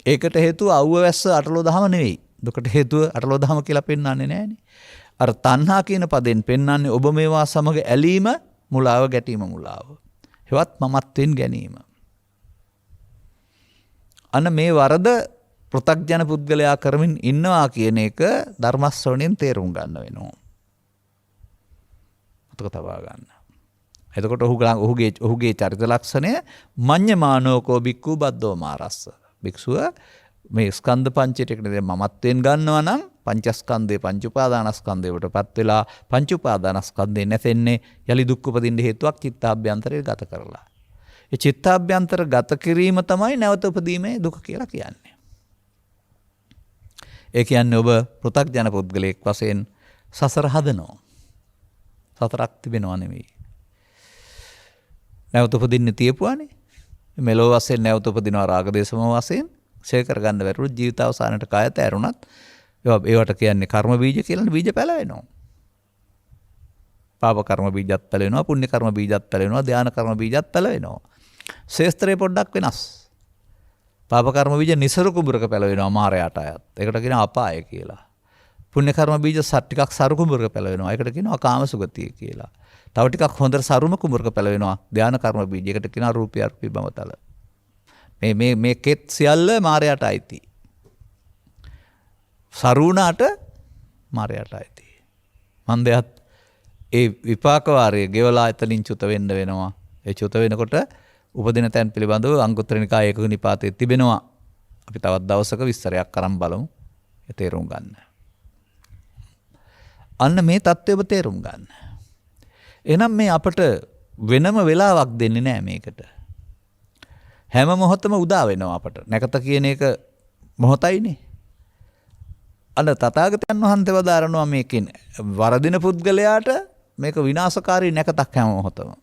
ඒකට හේතුව අවුව වැස්ස අටලෝ දහම නෙවෙයි. දුකට හේතුව අටලෝ දහම කියලා පෙන්වන්නේ නැහනේ. අර තණ්හා කියන පදෙන් පෙන්වන්නේ ඔබ මේවා සමග ඇලීම, මුලාව, ගැටීම, මුලාව. හෙවත් මමත්වෙන් ගැනීම. අන්න මේ වරද පෘථග්ජන පුද්ගලයා කරමින් ඉන්නවා කියන එක ධර්ම ශ්‍රවණයෙන් තේරුම් ගන්න වෙනවා. අතක තබා ගන්න. එතකොට ඔහුගේ චරිත ලක්ෂණය මඤ්ඤමානෝකෝ බික්ඛු බද්දෝ මාරස්ස. භික්ෂුව මේ ස්කන්ධ පංචයට මමත්වෙන් ගන්නවා නම් පංචස්කන්ධේ පංච උපාදානස්කන්ධයටපත් වෙලා පංච උපාදානස්කන්ධේ නැසෙන්නේ යලි දුක් උපදින්න හේතුවක් චිත්තාභ්‍යන්තරය ගත කරලා. ඒ චිත්තාභ්‍යන්තර ගත කිරීම තමයි නැවත උපදීමේ දුක කියලා කියන්නේ. ඒ කියන්නේ ඔබ පෘථග්ජන පුද්ගලයෙක් වශයෙන් සසර හදනවා. සතරක් තිබෙනවා නෙවෙයි. නැවත උපදින්න තියපුවානේ. මෙලෝ වශයෙන් නැවත උපදිනවා රාග දේශම වශයෙන් ඡය කරගන්න බැරුව ජීවිත අවසානයේ කායත ඇරුණත් ඒවට කියන්නේ කර්ම බීජ කියලා. බීජ පැලවෙනවා. පාප කර්ම බීජත් පැලවෙනවා, පුණ්‍ය කර්ම බීජත් පැලවෙනවා, ධාන කර්ම බීජත් පැලවෙනවා. ශේස්ත්‍රයේ පොඩ්ඩක් වෙනස්. පාප කර්ම බීජ නිසරු කුඹරක පැලවෙනවා මාරයාට අයත්. ඒකට කියනවා අපාය කියලා. පුණ්‍ය කර්ම බීජ ටිකක් සරු කුඹරක පැලවෙනවා. ඒකට කියනවා කාමසුගතිය කියලා. තව ටිකක් හොඳට සරුම කුඹරක පැලවෙනවා. ධාන කර්ම බීජ. ඒකට කියනවා රූපී අරූපී බවතල. මේ කෙත් සියල්ල මාරයාට අයිති. සරුණාට මාරයාට අයිති. මන්දයත් ඒ විපාක වාරයේ ගෙවලා එතනින් චුත වෙන්න වෙනවා. ඒ චුත වෙනකොට උපදින තැන් පිළිබඳව අංගුත්තර නිකායේ ඒකක නිපාතයේ තිබෙනවා. අපි තවත් දවසක විස්තරයක් අරන් බලමු. ඒ තේරුම් ගන්න. අන්න මේ தත්ත්වය ඔබ තේරුම් ගන්න. එහෙනම් මේ අපට වෙනම වෙලාවක් දෙන්නේ නැහැ මේකට. හැම මොහොතම උදා වෙනවා අපට. නැකත කියන එක මොහොතයිනේ. අන්න තථාගතයන් වහන්සේ වදාරනවා මේකෙන් වරදින පුද්ගලයාට මේක විනාශකාරී නැකතක් හැම මොහොතම.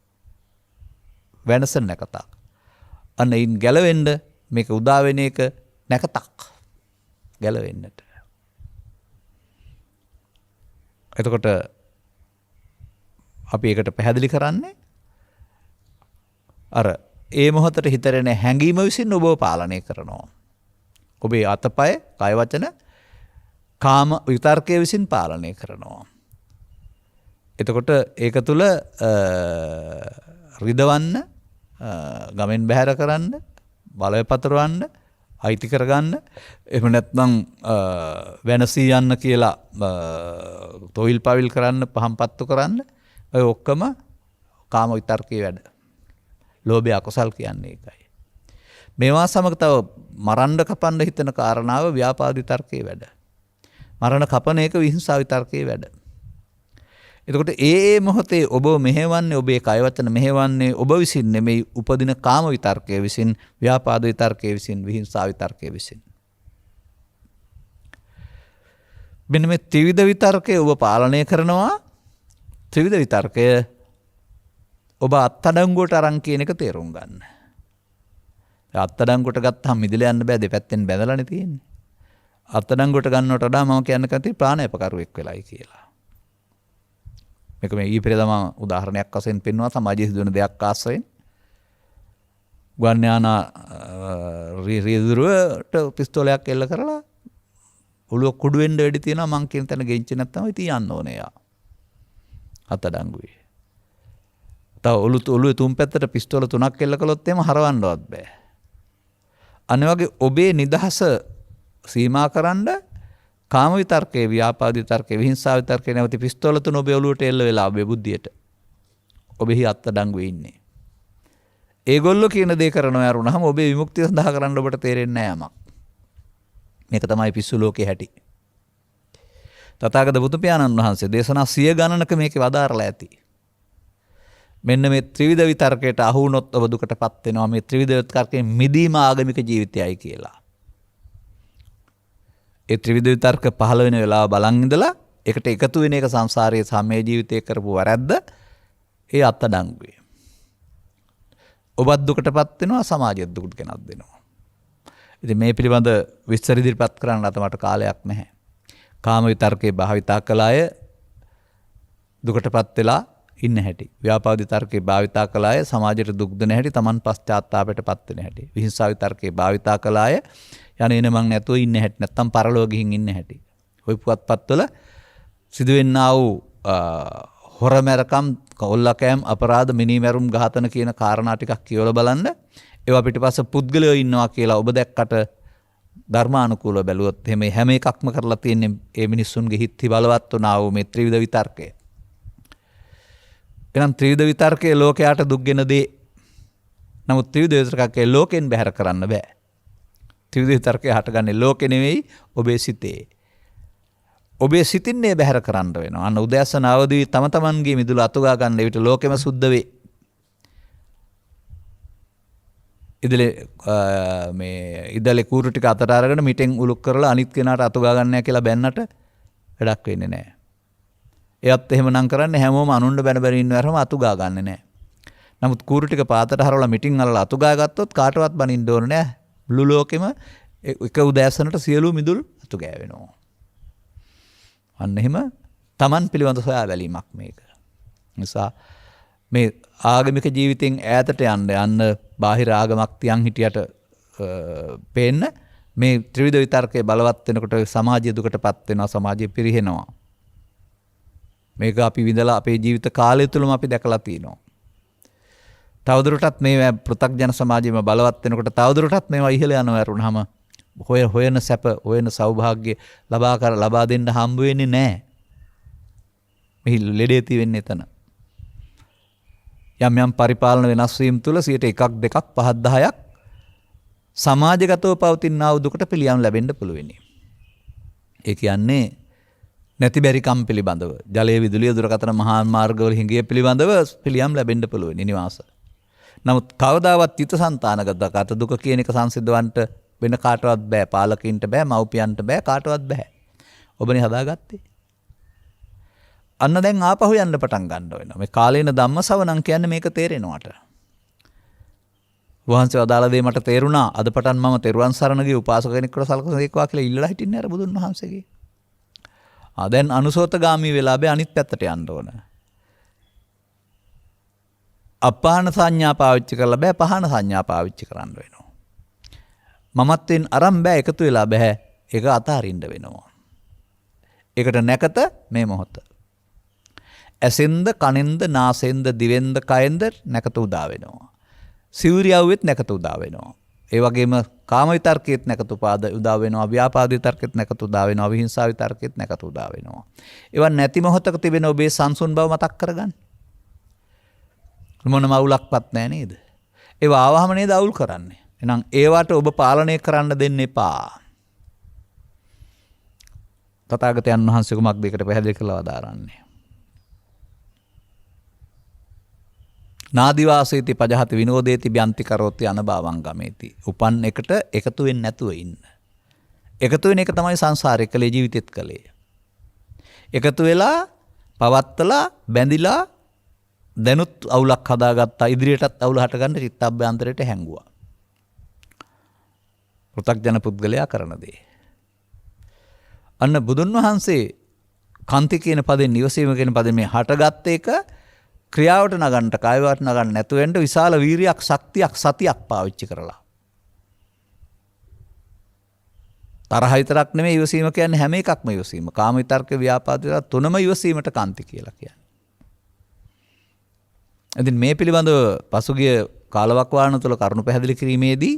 වෙනසන නැකතක්. අන්න ඉන් ගැලවෙන්න මේක උදා වෙන එක නැකතක්. ගැලවෙන්නට. එතකොට අපි ඒකට පැහැදිලි කරන්නේ අර ඒ මොහොතට හිතරෙන හැඟීම විසින් ඔබව පාලනය කරනවා. ඔබේ අතපය, කය වචන, කාම විතර්කයේ විසින් පාලනය කරනවා. එතකොට ඒක තුල රිදවන්න, ගමෙන් බැහැර කරන්න, බලය පතරවන්න, අයිති කරගන්න, එහෙම නැත්නම් වෙනසී යන්න කියලා තොইল පවිල් කරන්න, පහම්පත්තු කරන්න, ඔය ඔක්කොම කාම විතර්කයේ වැඩ. ලෝභය අකුසල් කියන්නේ ඒකයි. මේවා සමග තව මරන්න කපන්න හිතන කාරණාව ව්‍යාපාද විතර්කයේ වැඩ. මරණ කපන එක විහිංසාව විතර්කයේ වැඩ. එතකොට ඒ මොහොතේ ඔබ මෙහෙවන්නේ, ඔබේ කය වචන මෙහෙවන්නේ ඔබ විසින් නෙමෙයි, උපදින කාම විතර්කයේ විසින්, ව්‍යාපාද විතර්කයේ විසින්, විහිංසාව විතර්කයේ විසින්. මෙන්න මේ ත්‍රිවිධ විතර්කය ඔබ පාලනය කරනවා. ත්‍රිවිධ විතර්කය ඔබ අත්අඩංගුවට අරන් කියන එක තේරුම් ගන්න. අත්අඩංගුවට ගත්තාම මිදලා යන්න බෑ, දෙපැත්තෙන් බැඳලානේ තියෙන්නේ. අත්අඩංගුවට ගන්නවට වඩා මම කියන්න කැමති ප්‍රාණායපකරුවෙක් වෙලයි කියලා. මේක මේ ඊපෙරේදම උදාහරණයක් වශයෙන් පෙන්වනවා සමාජයේ සිදුවන දෙයක් ආශ්‍රයෙන්. ගුවන් යාන රියදුරුවට පිස්තෝලයක් එල්ල කරලා ඔළුව කුඩු වෙන්න වෙඩි තියනවා. මං කියන තැන ගෙන්චි නැත්තම් ඉතින් යන්න ඕනේ යා. අත්අඩංගුවේ. තව ඔළුවේ තුන් පැත්තට පිස්තෝල 3ක් එල්ල කළොත් එහෙම හරවන්නවත් බෑ. අනිත් වගේ ඔබේ නිදහස සීමා කරන්න කාම විතර්කයේ, ව්‍යාපාද විතර්කයේ, විහිංසාව විතර්කයේ නැවති පිස්තෝල 3 ඔබේ ඔළුවට එල්ල වෙලා ඔබේ බුද්ධියට. ඔබෙහි අත්අඩංගුවේ ඉන්නේ. ඒගොල්ලෝ කියන දේ කරනවා යරුණාම ඔබේ විමුක්තිය සඳහා කරන්න ඔබට තේරෙන්නේ නැහැ යමක්. මේක තමයි පිස්සු ලෝකේ හැටි. තථාගත බුදු පියාණන් වහන්සේ දේශනා 100 ගණනක මේකේ වදාරලා ඇති. මෙන්න මේ ත්‍රිවිධ විතර්කයට අහු වුණොත් ඔබ දුකටපත් වෙනවා. මේ ත්‍රිවිධ විතර්කයෙන් මිදීම ආගමික ජීවිතයයි කියලා. ඒ ත්‍රිවිධ විතර්ක පහළ වෙන වෙලාව බලන් ඉඳලා ඒකට එකතු වෙන එක සංසාරයේ සමේ ජීවිතයේ කරපු වැරද්ද. ඒ අත්අඩංගුවේ. ඔබත් දුකටපත් වෙනවා, සමාජයත් දුකට ගෙනත් දෙනවා. ඉතින් මේ පිළිබඳ විස්තර ඉදිරිපත් කරන්න අත මට කාලයක් නැහැ. කාම විතර්කේ භාවිතා කළ අය දුකටපත් වෙලා ඉන්න හැටි. ව්‍යාපාද විතර්කේ භාවිතා කළ අය සමාජයට දුක් දෙන හැටි, Taman පශ්චාත්තාපයටපත් වෙන හැටි. විහිංසාව විතර්කේ භාවිතා කළ අය යන මං නැතුව ඉන්න හැටි, නැත්තම් පරලෝක ගිහින් ඉන්න හැටි. ওই පුවත්පත්වල සිදුවෙන්නා වූ හොරමැරකම්, කොල්ලකෑම්, අපරාධ, මිනිමැරුම්, ඝාතන කියන කාරණා ටිකක් කියවලා බලන්න. ඒවා පිටිපස්ස පුද්ගලයෝ ඉන්නවා කියලා ඔබ දැක්කට ධර්මානුකූලව බැලුවොත් එහෙම හැම එකක්ම කරලා තියෙන්නේ ඒ මිනිස්සුන්ගේ හිත්ති බලවත් වුණා වූ මේ ත්‍රිවිධ විතර්කය. එහෙනම් ත්‍රිවිධ විතර්කයේ ලෝකයට දුක්ගෙන දේ. නමුත් ත්‍රිවිධ විතර්කයේ ලෝකෙන් බැහැර කරන්න බෑ. ත්‍රිවිධ විතර්කයේ හටගන්නේ ලෝකෙ නෙවෙයි, ඔබේ සිතේ. ඔබේ සිතින්නේ බැහැර කරන්න වෙනවා. අන්න උදෑසන අවදී තම තමන්ගේ මිදුල අතුගා ගන්න විට ලෝකෙම සුද්ධ වේ. ඉදලේ කූරු ටික අතට අරගෙන මිටෙන් උලුක් කරලා අනිත් කෙනාට අතුගා ගන්නෑ කියලා බැන්නට වැඩක් වෙන්නේ නැහැ. එයත් එහෙමනම් කරන්නේ හැමෝම අනුන්ව බැන බැන ඉන්නවරම අතුගා ගන්නෙ නැහැ. නමුත් කූරු ටික පාතට හරවලා මිටින් අල්ලලා අතුගා ගත්තොත් කාටවත් බනින්න ඕනේ නැහැ. මුළු ලෝකෙම එක උදෑසනට සියලු මිදුල් අතු ගෑවෙනවා. අන්න එහෙම Taman පිළිබඳ සොයා බැලීමක් මේක. නිසා මේ ආගමික ජීවිතෙන් ඈතට යන්න බාහිර ආගමක් තියන් හිටියට පේන්න මේ ත්‍රිවිධ විතර්කයේ බලවත් වෙනකොට සමාජය දුකටපත් වෙනවා, සමාජය පිරිහෙනවා. මේක අපි විඳලා අපේ ජීවිත කාලය තුලම අපි දැකලා තියෙනවා. තවදුරටත් මේ පෘථග්ජන සමාජයේම බලවත් වෙනකොට තවදුරටත් මේවා ඉහළ යනවා වරුණාම හොයන සැප, හොයන සෞභාග්‍ය ලබා දෙන්න හම්බ වෙන්නේ නැහැ. මෙහි ලෙඩේ තියෙන්නේ එතන. යම් පරිපාලන වෙනස් වීම තුළ 1%, 2%, 5%, 10% සමාජගතව පවතිනා වූ දුකට පිළියම් ලැබෙන්න පුළුවන්. ඒ කියන්නේ නැති බැරිකම් පිළිබඳව, ජලයේ විදුලිය දුරකථන මහා මාර්ගවල හිඟිය පිළිබඳව පිළියම් ලැබෙන්න පුළුවන් නිවාස. නමුත් කවදාවත් චිත්තසංතානගත දුක කියන එක සංසිද්ධවන්ට වෙන කාටවත් බෑ. පාලකින්ට බෑ, මව්පියන්ට බෑ, කාටවත් බෑ. ඔබනේ හදාගත්තේ. අන්න දැන් ආපහු යන්න පටන් ගන්න වෙනවා. මේ කාලේන ධම්මසවණං කියන්නේ මේක තේරෙනවට. වහන්සේ අදාළ දේ මට තේරුණා. අද පටන් මම තෙරුවන් සරණ ගිය උපාසක කෙනෙක්ට සලකනවා කියලා ඉල්ලලා හිටින්නේ අර බුදුන් වහන්සේගේ. දැන් අනුසෝතගාමී වෙලා බෑ අනිත් පැත්තට යන්න ඕන. අපහාන සංඥා පාවිච්චි කරලා බෑ පහාන සංඥා පාවිච්චි කරන්න වෙනවා. මමත්වෙන් අරන් බෑ එකතු වෙලා බෑ. ඒක අතාරින්න වෙනවා. ඒකට නැකත මේ මොහොත. ඇසෙන්ද, කනෙන්ද, නාසෙන්ද, දිවෙන්ද, කයෙන්ද නැකත උදා වෙනවා. සිවුරියව්වෙත් නැකත උදා වෙනවා. ඒ වගේම කාම විතර්කයේත් නැකත උදා වෙනවා. ව්‍යාපාද විතර්කෙත් නැකත උදා වෙනවා. විහිංසාව විතර්කෙත් නැකත උදා වෙනවා. ඒවා නැති මොහොතක තිබෙන ඔබේ සංසුන් බව මතක් කරගන්න. මොනම අවුලක්වත් නැහැ නේද? ඒවා ආවහම නේද අවුල් කරන්නේ. එහෙනම් ඒවට ඔබ පාලනය කරන්න දෙන්න එපා. තථාගතයන් වහන්සේ කුමක් දෙයකට පැහැදිලි කළා වදාරන්නේ. නාදිවාසේති පජහති විනෝදේති බ්‍යන්ති කරෝති අනභවං ගමේති. උපන් එකට එකතු වෙන්නේ නැතුව ඉන්න. එකතු වෙන එක තමයි සංසාරේ කලේ ජීවිතෙත් කලේ. එකතු වෙලා පවත්තලා බැඳිලා දැනුත් අවුලක් හදාගත්තා. ඉදිරියටත් අවුල හටගන්න චිත්තඅභ්‍යන්තරයට හැංගුවා. පෘථග්ජන පුද්ගලයා කරන දේ. අන්න බුදුන් වහන්සේ කන්ති කියන පදෙන් නිවසීම කියන පදෙන් මේ හටගත් එක ක්‍රියාවට නගන්න, කායවට නගන්න නැතු වෙන්න විශාල වීරියක්, ශක්තියක්, සතියක් පාවිච්චි කරලා. තරහ විතරක් නෙමෙයි ඉවසීම කියන්නේ හැම එකක්ම ඉවසීම. කාම විතර්ක, ව්‍යාපාද විතර්ක තුනම ඉවසීමට කන්ති කියලා කියන්නේ. ඉතින් මේ පිළිබඳව පසුගිය කාලවකවානුව තුළ කරුණු පැහැදිලි කිරීමේදී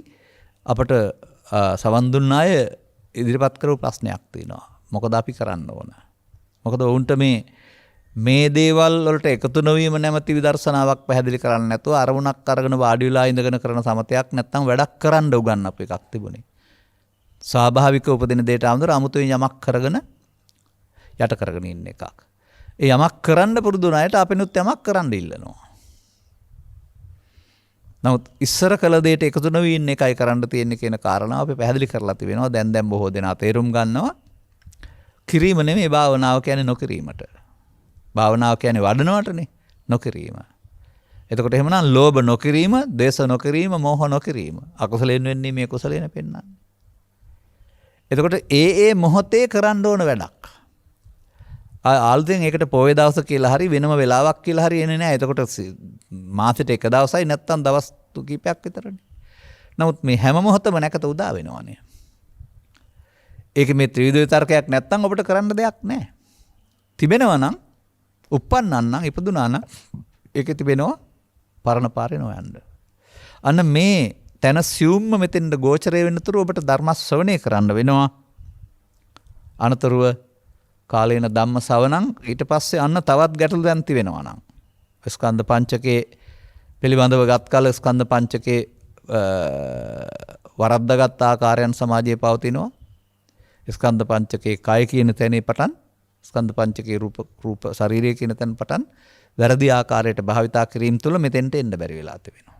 අපට සවන් දුන්න අය ඉදිරිපත් කරපු ප්‍රශ්නයක් තියෙනවා. මොකද අපි කරන්න ඕන? මොකද වුන්ට මේ දේවල් වලට එකතු නොවීම නැමැති විදර්ශනාවක් පැහැදිලි කරන්න නැතුව අරමුණක් අරගෙන වාඩි වෙලා ඉඳගෙන කරන සමතයක් නැත්තම් වැඩක් කරන්න උගන්වපු එකක් තිබුණේ. ස්වාභාවික උපදින දෙයට අමතර අමුතුවෙන් යමක් කරගෙන යට කරගෙන ඉන්න එකක්. ඒ යමක් කරන්න පුරුදු නැයට අපිනුත් යමක් කරන්න ඉල්ලනවා. නමුත් ඉස්සර කළ දෙයට එකතු නොවී ඉන්න එකයි කරන්න තියෙන්නේ කියන කාරණාව අපි පැහැදිලි කරලා තිබෙනවා. දැන් බොහෝ දෙනා තේරුම් ගන්නවා. කිරීම නෙමෙයි භාවනාව කියන්නේ නොකිරීමට. භාවනාව කියන්නේ වඩනවටනේ, නොකිරීම. එතකොට එහෙමනම් ලෝභ නොකිරීම, ද්වේෂ නොකිරීම, මෝහ නොකිරීම. අකුසලයෙන් වෙන්නේ මේ කුසලයෙන් පෙන්නන්නේ. එතකොට ඒ මොහොතේ කරන්න ඕන වැඩක්. ආල්තෙන් ඒකට පොයේ දවස කියලා හරි වෙනම වෙලාවක් කියලා හරි එන්නේ නැහැ. එතකොට මාසෙට එක දවසයි නැත්තම් දවස් කිහිපයක් විතරනේ. නමුත් මේ හැම මොහොතම නැකත උදා වෙනවනේ. ඒක මේ ත්‍රිවිධ විතර්කයක් නැත්තම් ඔබට කරන්න දෙයක් නැහැ. තිබෙනවා නම්, උප්පන්නන් නම්, ඉපදුනා නම් ඒකේ තිබෙනවා පරණ පාරේ නොයන්න. අන්න මේ තන සියුම්ම මෙතෙන්ද ගෝචරය වෙනතුරු ඔබට ධර්ම ශ්‍රවණය කරන්න වෙනවා. අනතුරුව කාලේන ධම්ම ශ්‍රවණං ඊට පස්සේ අන්න තවත් ගැටලු දැන් තිබෙනවා නම් ස්කන්ධ පංචකේ පිළිබඳව ගත් කල ස්කන්ධ පංචකේ වරද්දාගත් ආකාරයන් සමාජයේ පවතිනවා. ස්කන්ධ පංචකේ කය කියන තැනේ පටන් ස්කන්ධ පංචකේ රූප ශරීරය කියන තැන පටන් වැරදි ආකාරයට භාවිතා කිරීම තුළ මෙතෙන්ට එන්න බැරි වෙලා තිබෙනවා.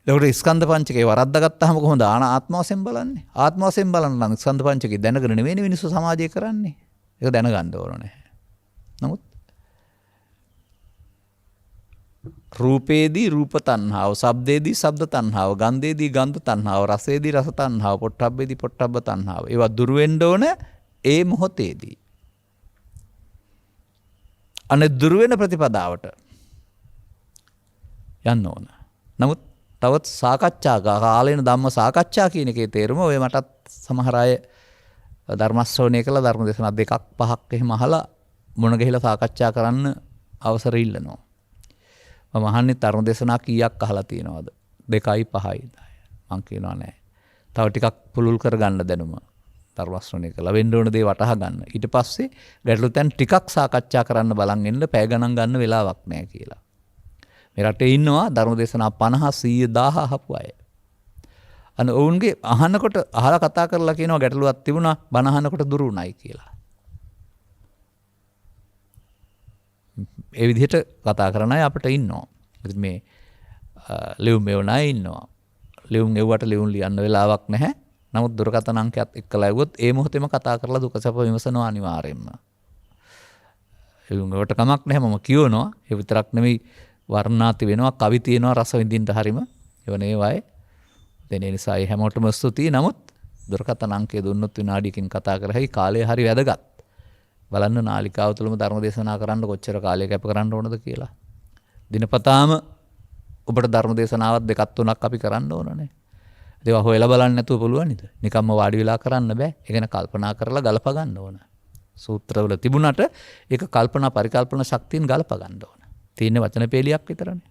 ඒකට ස්කන්ධ පංචකේ වරද්දාගත්තාම කොහොමද ආත්ම වශයෙන් බලන්නේ? ආත්ම වශයෙන් බලන්න නම් ස්කන්ධ පංචකේ දැනගෙන නෙවෙයි මිනිස්සු සමාජය කරන්නේ. ඒක දැනගන්න ඕන නැහැ. නමුත් රූපේදී රූප තණ්හාව, ශබ්දේදී ශබ්ද තණ්හාව, ගන්ධේදී ගන්ධ තණ්හාව, රසේදී රස තණ්හාව, පොට්ටබ්බේදී පොට්ටබ්බ තණ්හාව. ඒවා දුර වෙන්න ඕන ඒ මොහොතේදී. අනේ දුර වෙන ප්‍රතිපදාවට යන්න ඕන. නමුත් තවත් සාකච්ඡා කාලේන ධම්ම සාකච්ඡා කියන එකේ තේරුම ඔය මටත් සමහර අය ධර්ම ශ්‍රවණය කළා ධර්ම දේශනා 2ක් 5ක් එහෙම අහලා මොන ගිහිලා සාකච්ඡා කරන්න අවසර ඉල්ලනවා. මම අහන්නේ ධර්ම දේශනා කීයක් අහලා තියෙනවද? 2යි 5යි. මං කියනවා නෑ. තව ටිකක් පුළුල් කරගන්න දැනුම. ධර්ම ශ්‍රවණය කළා. වෙන්න ඕන දේ වටහා ගන්න. ඊට පස්සේ ගැටලු තැන් ටිකක් සාකච්ඡා කරන්න බලන් ඉන්න පැය ගණන් ගන්න වෙලාවක් නැහැ කියලා. මේ රටේ ඉන්නවා ධර්ම දේශනා 50 100 1000 අහපු අය. අන්න ඔවුන්ගේ අහනකොට අහලා කතා කරලා කියනවා ගැටලුවක් තිබුණා බණ අහනකොට දුරු උනායි කියලා. ඒ විදිහට කතා කරන අය අපිට ඉන්නවා. ඉතින් මේ ලියුම් මෙවන අය ඉන්නවා. ලියුම් එව්වට ලියුම් ලියන්න වෙලාවක් නැහැ. නමුත් දුරකථන අංකයත් එක්කලා ඇහුවොත් ඒ මොහොතේම කතා කරලා දුක සැප විමසනවා අනිවාර්යෙන්ම. ලියුම් වලට කමක් නැහැ මම කියනවා. ඒ විතරක් නෙමෙයි වර්ණාති වෙනවා කවි තියෙනවා රස විඳින්න හරීම. එවනේ වයි. දැන් ඒ නිසා ඒ හැමෝටම ස්තුතියි. නමුත් දුරකථන අංකය දුන්නොත් විනාඩියකින් කතා කරහයි කාලය හරි වැදගත්. බලන්න නාලිකාව තුළම ධර්ම දේශනා කරන්න කොච්චර කාලයක් කැප කරන්න ඕනද කියලා. දිනපතාම ඔබට ධර්ම දේශනාවක් දෙකක් තුනක් අපි කරන්න ඕනනේ. ඒවා හොයලා බලන්න නැතුව පුළුවන් නේද? නිකම්ම වාඩි වෙලා කරන්න බෑ. ඒ ගැන කල්පනා කරලා ගලප ගන්න ඕන. සූත්‍රවල තිබුණාට ඒක කල්පනා පරිකල්පන ශක්තියෙන් ගලප ගන්න ඕන. තියෙන වචන පෙළියක් විතරනේ.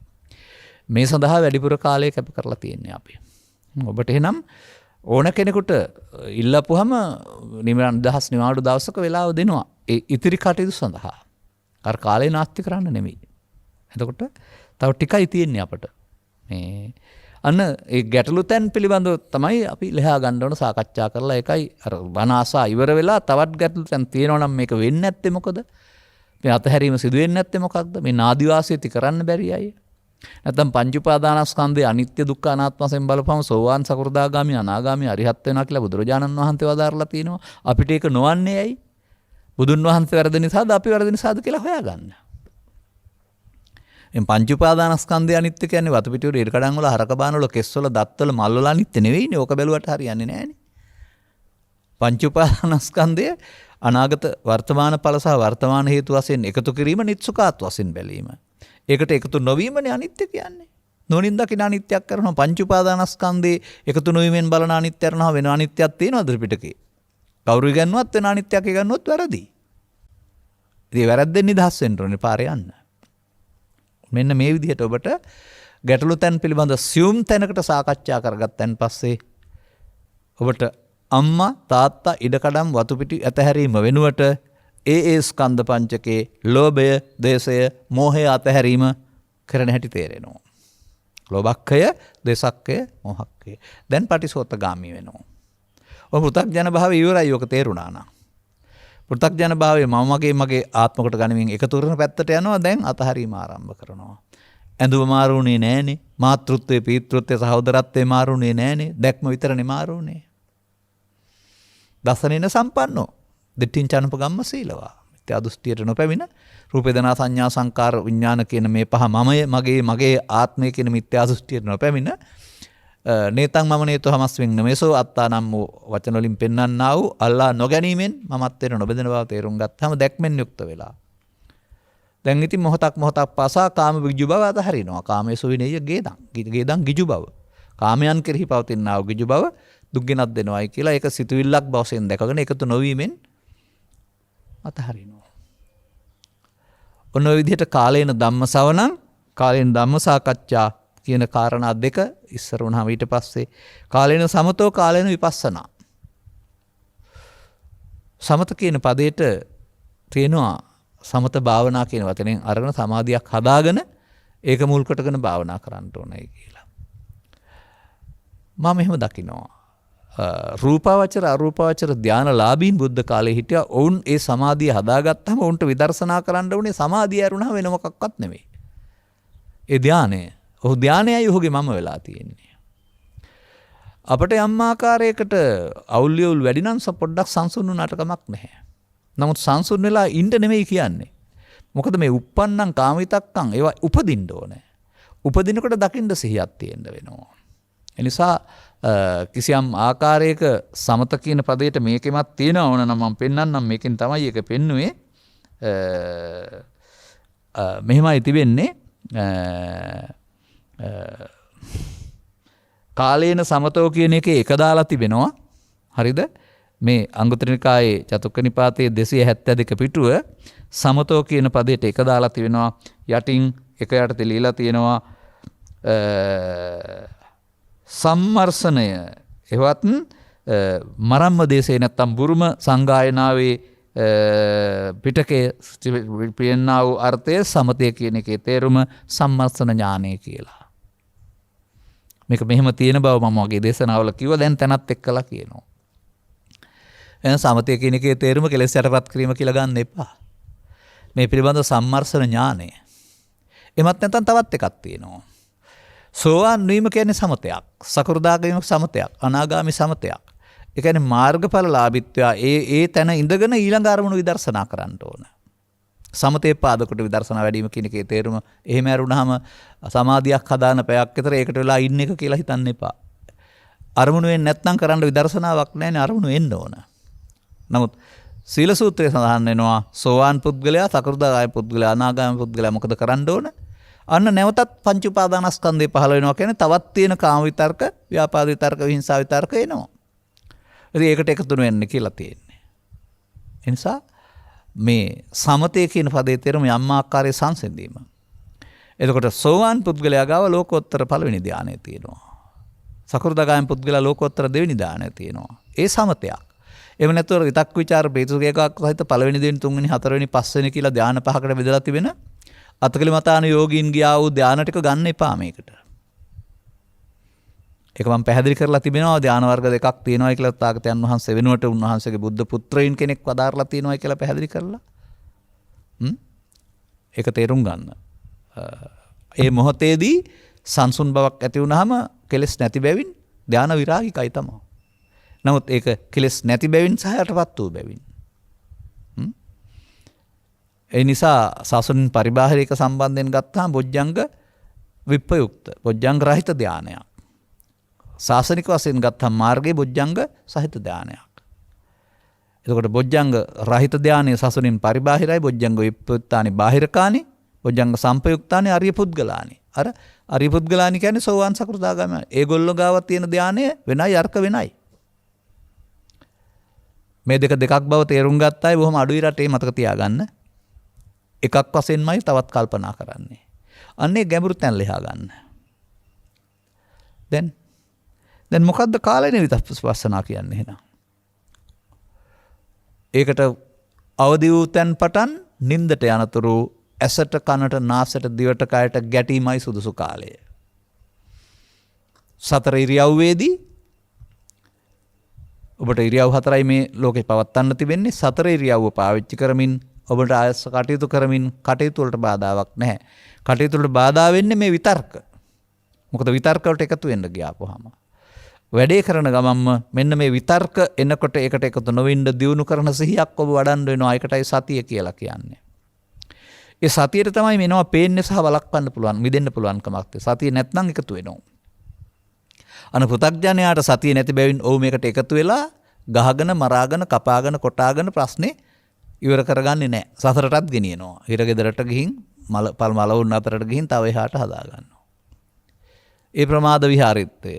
මේ සඳහා වැඩිපුර කාලය කැප කරලා තියෙන්නේ අපි. ඔබට එහෙනම් ඕන කෙනෙකුට ඉල්ලපුවම නිදහස් නිවාඩු දවසක වෙලාව දෙනවා. ඒ ඉතිරි කටයුතු සඳහා. අර කාලේ නාස්ති කරන්න නෙමෙයි. එතකොට තව ටිකයි තියෙන්නේ අපට. මේ අන්න ඒ ගැටලු තැන් පිළිබඳව තමයි අපි ලෙහා ගන්න ඕන සාකච්ඡා කරලා ඒකයි අර වනාසා ඉවර වෙලා තවත් ගැටලු තැන් තියෙනවා නම් මේක වෙන්නේ නැත්තේ මොකද? මේ අතහැරීම සිදු වෙන්නේ නැත්තේ මොකක්ද? මේ නාදිවාසීති කරන්න බැරි අය. නැත්නම් පංච උපාදානස්කන්ධයේ අනිත්‍ය දුක්ඛ අනාත්ම වශයෙන් බලපුවම සෝවාන් සකෘදාගාමි අනාගාමි අරිහත් වෙනවා කියලා බුදුරජාණන් වහන්සේ වදාරලා තිනවා. අපිට ඒක නොවන්නේ ඇයි? බුදුන් වහන්සේ වැරදි නිසාද අපි වැරදි නිසාද කියලා හොයාගන්න. එම් පංච උපාදානස්කන්ධය අනිත්‍ය කියන්නේ වතු පිටිවල ඉර කඩන් වල හරක බාන වල කෙස් වල දත් වල මල් වල අනිත්‍ය නෙවෙයිනේ. ඕක බැලුවට හරියන්නේ නැහැනේ. පංච උපාදානස්කන්ධය අනාගත වර්තමාන ඵල සහ වර්තමාන හේතු වශයෙන් එකතු කිරීම නිත්සුකාත් වශයෙන් බැලීම. ඒකට එකතු නොවීමනේ අනිත්‍ය කියන්නේ. නොනින් දකින අනිත්‍යයක් කරනවා පංච උපාදානස්කන්ධේ එකතු නොවීමෙන් බලන අනිත්‍ය කරනවා වෙන අනිත්‍යයක් තියෙනවද ත්‍රිපිටකේ? කවුරු ඉගන්නුවත් වෙන අනිත්‍යයක් ඉගන්නුවත් වැරදි. ඉතින් වැරද්දෙන් නිදහස් වෙන්න ඕනේ පාරේ යන්න. මෙන්න මේ විදිහට ඔබට ගැටලු තැන් පිළිබඳ සියුම් තැනකට සාකච්ඡා කරගත්තන් පස්සේ ඔබට අම්මා තාත්තා ඉඩකඩම් වතුපිටි ඇතහැරීම වෙනුවට ඒ ස්කන්ධ පංචකේ ලෝභය, දේශය, මෝහය අතහැරීම කරන හැටි තේරෙනවා. ලෝභක්ඛය, දේශක්ඛය, මෝහක්ඛය. දැන් පටිසෝතගාමී වෙනවා. ඔය පෘථග්ජන භාවය ඉවරයි ඔක තේරුණා නම්. පෘථග්ජන භාවයේ මගේ ආත්ම කොට ගනිමින් එකතු කරන පැත්තට යනවා දැන් අතහැරීම ආරම්භ කරනවා. ඇඳුම මාරුනේ නෑනේ. මාතෘත්වයේ පීතෘත්වයේ සහෝදරත්වයේ මාරුනේ නෑනේ. දැක්ම විතරනේ මාරුනේ. දසනේන සම්පන්නෝ දිට්ඨිං චනුපගම්ම සීලවා. මිත්‍යා දෘෂ්ටියට නොපැමිණ රූප වේදනා සංඥා සංකාර විඥාන කියන මේ පහ මගේ ආත්මය කියන මිත්‍යා දෘෂ්ටියට නොපැමිණ නේතං මම නේතෝ හමස්වෙන් නමේසෝ අත්තානම් වූ වචන වලින් පෙන්වන්නා වූ අල්ලා නොගැනීමෙන් මමත්වයට නොබෙදෙන බව තේරුම් ගත්තාම දැක්මෙන් යුක්ත වෙලා. දැන් ඉතින් මොහොතක් පාසා කාම විජු බව අතහරිනවා. කාමයේ විනේය ගේදං ගිජු බව. කාමයන් කෙරෙහි පවතිනා වූ ගිජු බව දුක් ගෙනත් දෙනවායි කියලා ඒක සිතුවිල්ලක් බවසෙන් දැකගෙන එකතු නොවීමෙන් අතහරිනවා. ඔන්න ඔය විදිහට කාලේන ධම්මසවණං කාලේන ධම්ම සාකච්ඡා කියන කාරණා දෙක ඉස්සර වුණාම ඊට පස්සේ කාලේන සමතෝ කාලේන විපස්සනා. සමත කියන පදයට තියෙනවා සමත භාවනා කියන වචනෙන් අරගෙන සමාධියක් හදාගෙන ඒක මුල් කොටගෙන භාවනා කරන්න ඕනයි කියලා. මම එහෙම දකිනවා. රූපාවචර අරූපාවචර ධානලාභීන් බුද්ධ කාලේ හිටියා. ඔවුන් ඒ සමාධිය හදාගත්තාම ඔවුන්ට විදර්ශනා කරන්න ඕනේ සමාධිය ඇරුණා වෙන මොකක්වත් නෙමෙයි. ඒ ධානය. ඔහු ධානයයි ඔහුගේ මම වෙලා තියෙන්නේ. අපිට යම් ආකාරයකට අවුල්යුල් වැඩි නම් පොඩ්ඩක් සංසුන් වුණාට කමක් නැහැ. නමුත් සංසුන් වෙලා ඉන්න නෙමෙයි කියන්නේ. මොකද මේ uppannam කාමිතක්කම් ඒවා උපදින්න ඕනේ. උපදිනකොට දකින්න සිහියක් තියෙන්න වෙනවා. ඒ නිසා කිසියම් ආකාරයක සමත කියන පදයට මේකෙමත් තියෙනවා ඕන නම් මම පෙන්වන්නම් මේකෙන් තමයි ඒක පෙන්නුවේ. මෙහෙමයි තිබෙන්නේ කාලේන සමතෝ කියන එකේ එක දාලා තිබෙනවා. හරිද? මේ අංගුත්තර නිකායේ චතුක්ක නිපාතයේ 272 පිටුව සමතෝ කියන පදයට එක දාලා තිබෙනවා. යටින් එක යටතේ ලියලා තියෙනවා සම්මර්ෂණය එවත් මරම්ම දේශේ නැත්තම් බුරුම සංගායනාවේ පිටකේ පියන්නා වූ අර්ථය සමතය කියන එකේ තේරුම සම්මස්සන ඥානය කියලා. මේක මෙහෙම තියෙන බව මම වගේ දේශනාවල කිව්වා දැන් තැනත් එක්කලා කියනවා. එහෙනම් සමතය කියන එකේ තේරුම කෙලෙස් යටපත් කිරීම කියලා ගන්න එපා. මේ පිළිබඳව සම්මර්ෂණ ඥානය. එමත් නැත්නම් තවත් එකක් තියෙනවා. සෝවාන් වීම කියන්නේ සමතයක්. සකෘදාගාමී සමතයක්. අනාගාමී සමතයක්. ඒ කියන්නේ මාර්ගඵලලාභීත්වය ඒ තැන ඉඳගෙන ඊළඟ අරමුණු විදර්ශනා කරන්න ඕන. සමතේ පාදකට විදර්ශනා වැඩිම කියන එකේ තේරුම එහෙම ඇරුණාම සමාධියක් හදාන පැයක් විතර ඒකට වෙලා ඉන්න එක කියලා හිතන්න එපා. අරමුණු වෙන්නේ නැත්නම් කරන්න විදර්ශනාවක් නැහැ නේ අරමුණු වෙන්න ඕන. නමුත් සීල සූත්‍රයේ සඳහන් වෙනවා සෝවාන් පුද්ගලයා, සකෘදාගාමී පුද්ගලයා, අනාගාමී පුද්ගලයා මොකද කරන්න ඕන? අන්න නැවතත් පංච උපාදානස්කන්ධය පහළ වෙනවා කියන්නේ තවත් තියෙන කාම විතර්ක, ව්‍යාපාද විතර්ක, විහිංසා විතර්ක එනවා. ඉතින් ඒකට එකතු වෙන්න කියලා තියෙන්නේ. ඒ නිසා මේ සමතේ කියන පදේ තේරුම යම් ආකාරයේ සංසිඳීම. එතකොට සෝවාන් පුද්ගලයා ගාව ලෝකෝත්තර පළවෙනි ධානය තියෙනවා. සකෘදාගාමී පුද්ගලයා ලෝකෝත්තර දෙවෙනි ධානය තියෙනවා. ඒ සමතයක්. එහෙම නැත්නම් විතක් විචාර ප්‍රීතිසුඛ එකක් සහිත පළවෙනි දෙවෙනි තුන්වෙනි හතරවෙනි පස්වෙනි කියලා ධාන පහකට බෙදලා තිබෙන අතකලිමතාන යෝගීන් ගියා වූ ධාන ටික ගන්න එපා මේකට. ඒක මම පැහැදිලි කරලා තිබෙනවා ධාන වර්ග දෙකක් තියෙනවා කියලා තාගතයන් වහන්සේ වෙනුවට උන්වහන්සේගේ බුද්ධ පුත්‍රයින් කෙනෙක් වදාරලා තියෙනවා කියලා පැහැදිලි කරලා. ඒක තේරුම් ගන්න. ඒ මොහොතේදී සංසුන් බවක් ඇති වුනහම කෙලෙස් නැති බැවින් ධාන විරාගිකයි තමයි. නමුත් ඒක කෙලෙස් නැති බැවින් සහ යටපත් වූ බැවින්. ඒ නිසා සසුන් පරිබාහිරයක සම්බන්ධයෙන් ගත්තාම බොජ්ජංග විප්පයුක්ත බොජ්ජංග රහිත ධානයක්. සාසනික වශයෙන් ගත්තාම මාර්ගයේ බොජ්ජංග සහිත ධානයක්. එතකොට බොජ්ජංග රහිත ධානයේ සසුනින් පරිබාහිරයි බොජ්ජංග විප්පයුක්තානි බාහිරකානි බොජ්ජංග සම්පයුක්තානි අරිය පුද්ගලානි. අර අරිය පුද්ගලානි කියන්නේ සෝවාන් සකෘදාගාමී. ඒගොල්ලෝ ගාව තියෙන ධානය වෙනයි අර්ථ වෙනයි. මේ දෙකක් බව තේරුම් ගත්තායි බොහොම අඩුයි රටේ මතක තියාගන්න. එකක් වශයෙන්මයි තවත් කල්පනා කරන්නේ. අන්නේ ගැඹුරු තැන් ලියා ගන්න. දැන් මොකද්ද කාලේන විපස්සනා කියන්නේ එහෙනම්? ඒකට අවදි වූ තැන් පටන් නින්දට යනතුරු ඇසට කනට නාසයට දිවට කයට ගැටීමයි සුදුසු කාලය. සතර ඉරියව්වේදී ඔබට ඉරියව් හතරයි මේ ලෝකේ පවත්වන්න තිබෙන්නේ. සතර ඉරියව්ව පාවිච්චි කරමින් ඔබට ආයස කටයුතු කරමින් කටයුතු වලට බාධාවක් නැහැ. කටයුතු වලට බාධා වෙන්නේ මේ විතර්ක. මොකද විතර්ක වලට එකතු වෙන්න ගියාපුවාම වැඩේ කරන ගමන්ම මෙන්න මේ විතර්ක එනකොට ඒකට එකතු නොවෙන්න දියුණු කරන සිහියක් ඔබ වඩන්න වෙනවා. ඒකටයි සතිය කියලා කියන්නේ. ඒ සතියට තමයි මෙනවා පේන්නේ සහ වළක්වන්න පුළුවන්, මිදෙන්න පුළුවන්කමක් තියෙන්නේ. සතිය නැත්නම් එකතු වෙනවා. අන පෘථග්ජනයාට සතිය නැති බැවින් ඔව් මේකට එකතු වෙලා ගහගෙන මරාගෙන කපාගෙන කොටාගෙන ප්‍රශ්නේ ඉවර කරගන්නේ නැහැ. සසරටත් ගෙනියනවා. හිරගෙදරට ගිහින් මලවුන් අතරට ගිහින් තව එහාට හදා ගන්නවා. ඒ ප්‍රමාද විහාරිත්වය.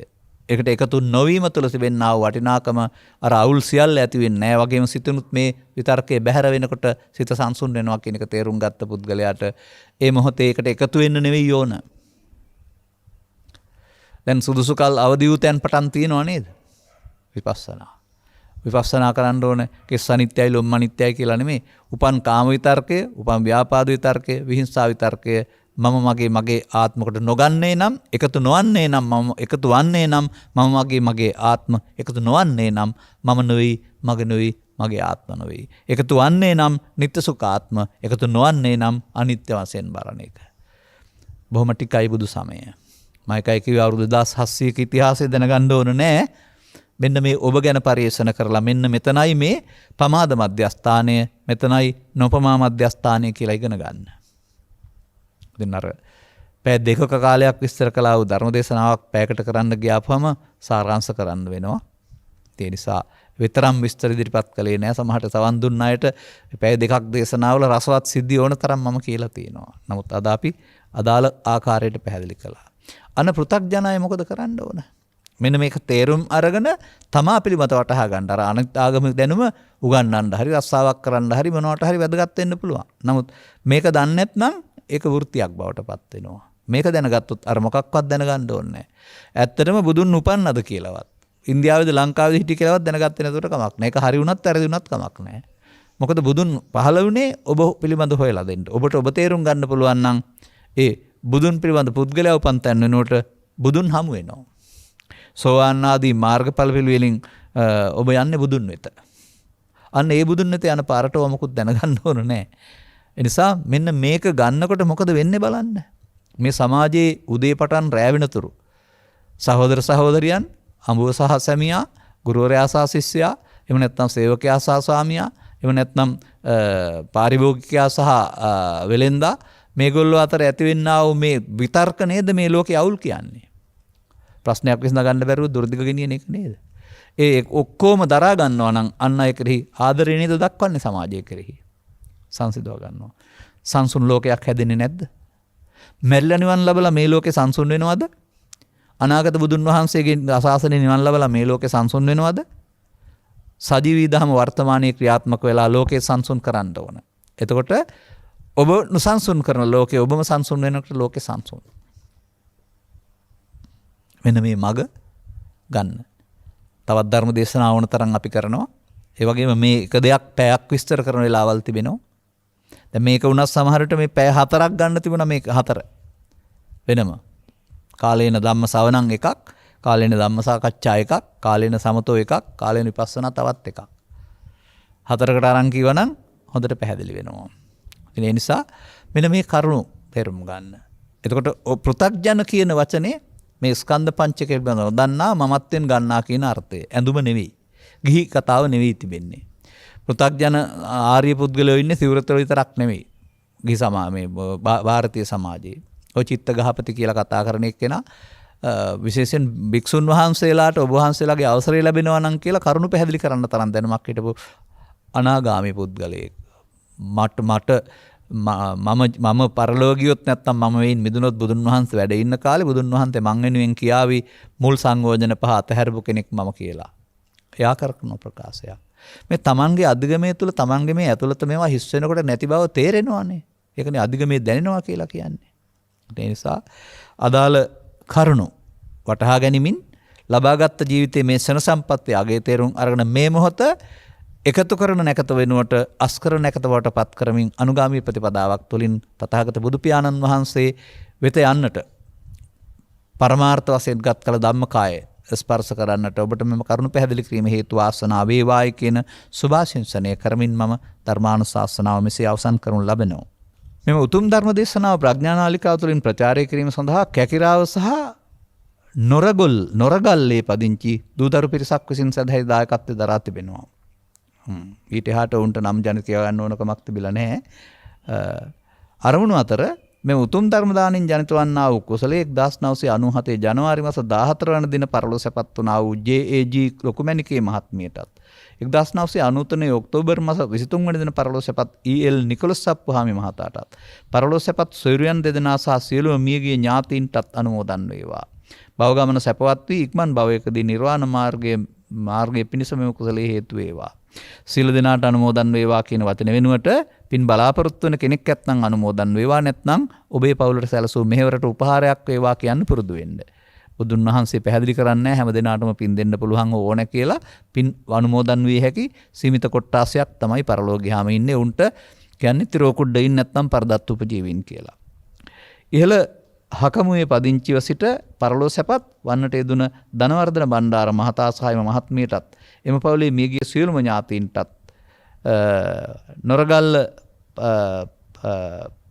ඒකට එකතු නොවීම තුළ තිබෙනා වූ වටිනාකම අර අවුල් සියල්ල ඇති වෙන්නේ නැහැ. වගේම සිතනුත් මේ විතර්කයේ බැහැර වෙනකොට සිත සංසුන් වෙනවා කියන එක තේරුම් ගත්ත පුද්ගලයාට ඒ මොහොතේ ඒකට එකතු වෙන්න නෙවෙයි ඕන. දැන් සුදුසුකල් අවදි වූ තැන් පටන් තියෙනව නේද? විපස්සනා කරන්න ඕන කෙස් අනිත්‍යයි ලොම් අනිත්‍යයි කියලා නෙමෙයි. උපන් කාම විතර්කය, උපන් ව්‍යාපාද විතර්කය, විහිංසා විතර්කය මම මගේ ආත්මකට නොගන්නේ නම්, එකතු නොවන්නේ නම්, මම එකතු වන්නේ නම් මම මගේ ආත්ම, එකතු නොවන්නේ නම් මම නොවේ, මගේ නොවේ, මගේ ආත්ම නොවේ. එකතු වන්නේ නම් නිත්‍ය සුඛ ආත්ම, එකතු නොවන්නේ නම් අනිත්‍ය වශයෙන් බලන එක. බොහොම ටිකයි බුදු සමය. මම එකයි කිව්ව අවුරුදු 2700ක ඉතිහාසය දැනගන්න ඕන නෑ. මෙන්න මේ ඔබ ගැන පරිේෂණ කරලා මෙන්න මෙතනයි මේ පමාද මධ්‍යස්ථානය, මෙතනයි නොපමා මධ්‍යස්ථානය කියලා ඉගෙන ගන්න. ඉතින් අර පැය දෙකක කාලයක් විස්තර කළා වූ ධර්ම දේශනාවක් පැයකට කරන්න ගියාපම සාරාංශ කරන්න වෙනවා. ඒ නිසා විතරම් විස්තර ඉදිරිපත් කළේ නෑ. සමහරට සවන් දුන්න අයට පැය දෙකක් දේශනාවල රසවත් සිද්ධි ඕන තරම් මම කියලා තියෙනවා. නමුත් අද අපි අදාළ ආකාරයට පැහැදිලි කළා. අන පෘථග්ජනය මොකද කරන්න ඕන? මෙන්න මේක තේරුම් අරගෙන තමා පිළිමත වටහා ගන්න. අර අනිත් ආගමික දැනුම උගන්වන්න හරි රස්සාවක් කරන්න හරි මොනවට හරි වැදගත් වෙන්න පුළුවන්. නමුත් මේක දන්නේ නැත්නම් ඒක වෘත්තියක් බවට පත් වෙනවා. මේක දැනගත්තොත් අර මොකක්වත් දැනගන්න ඕනේ නැහැ. ඇත්තටම බුදුන් උපන්නද කියලාවත්, ඉන්දියාවේද ලංකාවේද හිටිය කියලාවත් දැනගත්තේ නැතුවට කමක් නැහැ. ඒක හරි වුණත් වැරදි වුණත් කමක් නැහැ. මොකද බුදුන් පහළ වුණේ ඔබ පිළිබඳ හොයලා දෙන්න. ඔබට ඔබ තේරුම් ගන්න පුළුවන් නම් ඒ බුදුන් පිළිබඳ පුද්ගලයා උපන් තැන් වෙනුවට බුදුන් හමු වෙනවා. සෝවාන් ආදී මාර්ගඵල පිළිවෙලින් ඔබ යන්නේ බුදුන් වෙත. අන්න ඒ බුදුන් වෙත යන පාරට ඔමකුත් දැනගන්න ඕන නෑ. ඒ නිසා මෙන්න මේක ගන්නකොට මොකද වෙන්නේ බලන්න. මේ සමාජයේ උදේ පටන් රැ වෙනතුරු සහෝදර සහෝදරියන්, අඹුව සහ සැමියා, ගුරුවරයා සහ ශිෂ්‍යයා, එහෙම නැත්නම් සේවකයා සහ ස්වාමියා, එහෙම නැත්නම් පාරිභෝගිකයා සහ වෙලෙන්දා, මේගොල්ලෝ අතර ඇතිවෙන්නා වූ මේ විතර්ක නේද මේ ලෝකේ අවුල් කියන්නේ. ප්‍රශ්නයක් විසඳ ගන්න බැරුව දුර්දිග ගෙනියන එක නේද? ඒ ඔක්කොම දරා ගන්නවා නම් අන්න අය කෙරෙහි ආදරය නේද දක්වන්නේ සමාජය කෙරෙහි. සංසිඳව ගන්නවා. සංසුන් ලෝකයක් හැදෙන්නේ නැද්ද? මැරිලා නිවන් ලැබලා මේ ලෝකේ සංසුන් වෙනවද? අනාගත බුදුන් වහන්සේගේ අසාසනේ නිවන් ලැබලා මේ ලෝකේ සංසුන් වෙනවද? සජීවී දහම වර්තමානයේ ක්‍රියාත්මක වෙලා ලෝකේ සංසුන් කරන්න ඕන. එතකොට ඔබ නොසන්සුන් කරන ලෝකේ ඔබම සංසුන් වෙනකොට ලෝකේ සංසුන්. මෙන්න මේ මග ගන්න. තවත් ධර්ම දේශනා වුණ තරම් අපි කරනවා. ඒ වගේම මේ එක දෙයක් පැයක් විස්තර කරන වෙලාවල් තිබෙනවා. දැන් මේක වුණත් සමහරට මේ පැය 4ක් ගන්න තිබුණා මේක 4. වෙනම. කාලේන ධම්ම ශ්‍රවණං එකක්, කාලේන ධම්ම සාකච්ඡා එකක්, කාලේන සමතෝ එකක්, කාලේන විපස්සනා තවත් එකක්. 4කට අරන් කිව්වනම් හොඳට පැහැදිලි වෙනවා. ඒ නිසා මෙන්න මේ කරුණු තේරුම් ගන්න. එතකොට පෘථග්ජන කියන වචනේ මේ ස්කන්ධ පංචකය පිළිබඳව දන්නා මමත්වෙන් ගන්නා කියන අර්ථය. ඇඳුම නෙවෙයි. ගිහි කතාව නෙවෙයි තිබෙන්නේ. පෘථග්ජන ආර්ය පුද්ගලයෝ ඉන්නේ සිවුරතල විතරක් නෙවෙයි. ගිහි මේ ಭಾರತೀಯ සමාජයේ. ඔය චිත්ත ගහපති කියලා කතා කරන එක්කෙනා විශේෂයෙන් භික්ෂුන් වහන්සේලාට ඔබ වහන්සේලාගේ අවසරය ලැබෙනවා නම් කියලා කරුණු පැහැදිලි කරන්න තරම් දැනුමක් හිටපු අනාගාමී පුද්ගලයෙක්. මම පරලෝ ගියොත් නැත්තම් මම වෙයින් මිදුනොත් බුදුන් වහන්සේ වැඩ ඉන්න කාලේ බුදුන් වහන්සේ මං වෙනුවෙන් කියාවි මුල් සංයෝජන 5 අතහැරපු කෙනෙක් මම කියලා. එයා කරන ප්‍රකාශයක්. මේ තමන්ගේ අධිගමයේ තුල තමන්ගේ මේ ඇතුළත මේවා හිස් වෙනකොට නැති බව තේරෙනවානේ. ඒකනේ අධිගමයේ දැනෙනවා කියලා කියන්නේ. ඒ නිසා අදාළ කරුණු වටහා ගැනීමෙන් ලබාගත් ජීවිතයේ මේ ශන සම්පත්තිය අගේ තේරුම් අරගෙන මේ මොහොත එකතු කරන නැකත වෙනුවට අස්කර නැකත බවට පත් කරමින් අනුගාමී ප්‍රතිපදාවක් තුළින් තථාගත බුදු පියාණන් වහන්සේ වෙත යන්නට පරමාර්ථ වශයෙන් ගත් කල ධම්මකාය ස්පර්ශ කරන්නට ඔබට මෙම කරුණු පැහැදිලි කිරීම හේතු වාසනා වේවායි කියන සුභාශිංසනය කරමින් මම ධර්මානුශාසනාව මෙසේ අවසන් කරනු ලබනවා. මෙම උතුම් ධර්ම දේශනාව ප්‍රඥානාලිකාව තුළින් ප්‍රචාරය කිරීම සඳහා කැකිරාව සහ නොරගල්ලේ පදිංචි දූදරු පිරිසක් විසින් සදහැයි දායකත්වය දරා තිබෙනවා. ඊට එහාට උන්ට නම් ජන කියව ගන්න ඕනකමක් තිබිලා නැහැ. අරමුණු අතර මේ උතුම් ධර්ම දානින් ජනිත වන්නා වූ කුසලයේ 1997 ජනවාරි මාස 14 වන දින පරලෝසපත් වුණා වූ JAG ලොකුමැණිකේ මහත්මියටත් 1993 ඔක්තෝබර් මාස 23 වන දින පරලෝසපත් EL නිකොලස් සප්පුහාමි මහතාටත් පරලෝසපත් සොයුරියන් දෙදෙනා සහ සියලුම මියගිය ඥාතීන්ටත් අනුමෝදන් වේවා. භවගමන සැපවත් වී ඉක්මන් භවයකදී නිර්වාණ මාර්ගයේ පිණිස මෙම කුසලයේ හේතු වේවා. සියලු දෙනාට අනුමෝදන් වේවා කියන වචන වෙනුවට පින් බලාපොරොත්තු වෙන කෙනෙක් නැත්නම් අනුමෝදන් වේවා නැත්නම් ඔබේ පවුලට සැලසූ මෙහෙවරට උපහාරයක් වේවා කියන්න පුරුදු වෙන්න. බුදුන් වහන්සේ පැහැදිලි කරන්නේ හැම දිනාටම පින් දෙන්න පුළුවන් ඕන කියලා. පින් අනුමෝදන් විය හැකි සීමිත කොට්ටාසයක් තමයි පරලෝක ගියාම ඉන්නේ. උන්ට කියන්නේ තිරෝකුඩ ඉන්න නැත්නම් පරදත්ත උපජීවීන් කියලා. ඉහළ හකමුවේ පදිංචිව සිට පරලෝ සැපත් වන්නට යෙදුන ධනවර්ධන බණ්ඩාර මහතා සහ මහත්මියටත් එම පවුලේ මියගිය සියලුම ඥාතීන්ටත් නොරගල්ල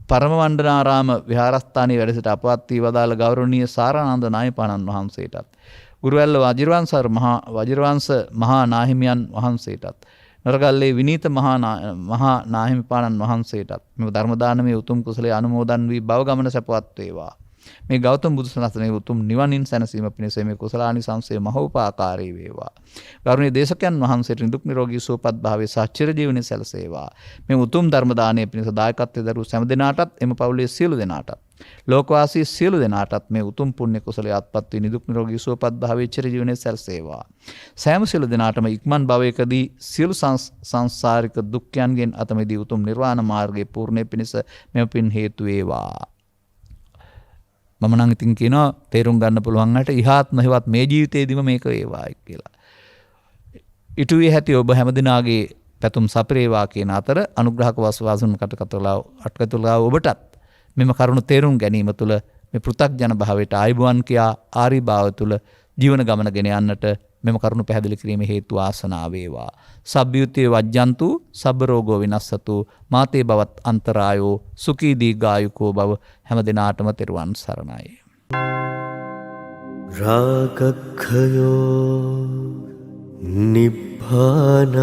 පරම වණ්ඩනාරාම විහාරස්ථානයේ වැඩ සිට අපවත් වී වදාළ ගෞරවනීය සාරානන්ද නායකයන්න් වහන්සේටත් ගුරුවැල්ල වජිරවංශ මහා නාහිමියන් වහන්සේටත් නොරගල්ලේ විනීත මහා නාහිමිපාණන් වහන්සේටත් මේ ධර්ම දානමේ උතුම් කුසලයේ අනුමෝදන් වී භව ගමන සපවත් වේවා. මේ ගෞතම බුදු සසුනේ උතුම් නිවනින් සැනසීම පිණිස මේ කුසලානිසංසය මහෝපකාරී වේවා. ගෞරවනීය දේශකයන් වහන්සේට නිදුක් නිරෝගී සුවපත් භාවයේ සහ චිරජීවනයේ සැලසේවා. මේ උතුම් ධර්ම දානයේ පිණිස දායකත්වයේ දරූ සෑම දෙනාටත් එම පවුලේ සියලු දෙනාටත් ලෝකවාසී සියලු දෙනාටත් මේ උතුම් පුණ්‍ය කුසලයේ අත්පත් වී නිදුක් නිරෝගී සුවපත් භාවයේ චිරජීවනයේ සැලසේවා. සෑම සියලු දෙනාටම ඉක්මන් භවයකදී සියලු සංසාරික දුක්ඛයන්ගෙන් අත මිදී උතුම් නිර්වාණ මාර්ගයේ පූර්ණේ පිණිස මෙම පින් හේතු වේවා. මම නම් ඉතින් කියනවා තේරුම් ගන්න පුළුවන් අයට ඉහාත්ම හෙවත් මේ ජීවිතේදීම මේක වේවායි කියලා. ඉටුවේ හැටි ඔබ හැමදිනාගේ පැතුම් සපිරේවා කියන අතර අනුග්‍රහක වස්වාසුන් කටකතුලා ඔබටත් මෙම කරුණු තේරුම් ගැනීම තුළ මේ පෘථග්ජන භාවයට ආයුබෝවන් කියා ආරි භාව තුළ ජීවන ගමන ගෙන යන්නට මෙම කරුණු පැහැදිලි කිරීම හේතු ආසනාව වේවා. සබ්බයුත්තේ වජ්ජන්තු සබ්බ රෝගෝ විනස්සතු මාතේ බවත් අන්තරායෝ සුඛී දීර්ඝායුකෝ භව හැම දිනාටම තෙරුවන් සරණයි. රාගක්ඛයෝ නිබ්බානං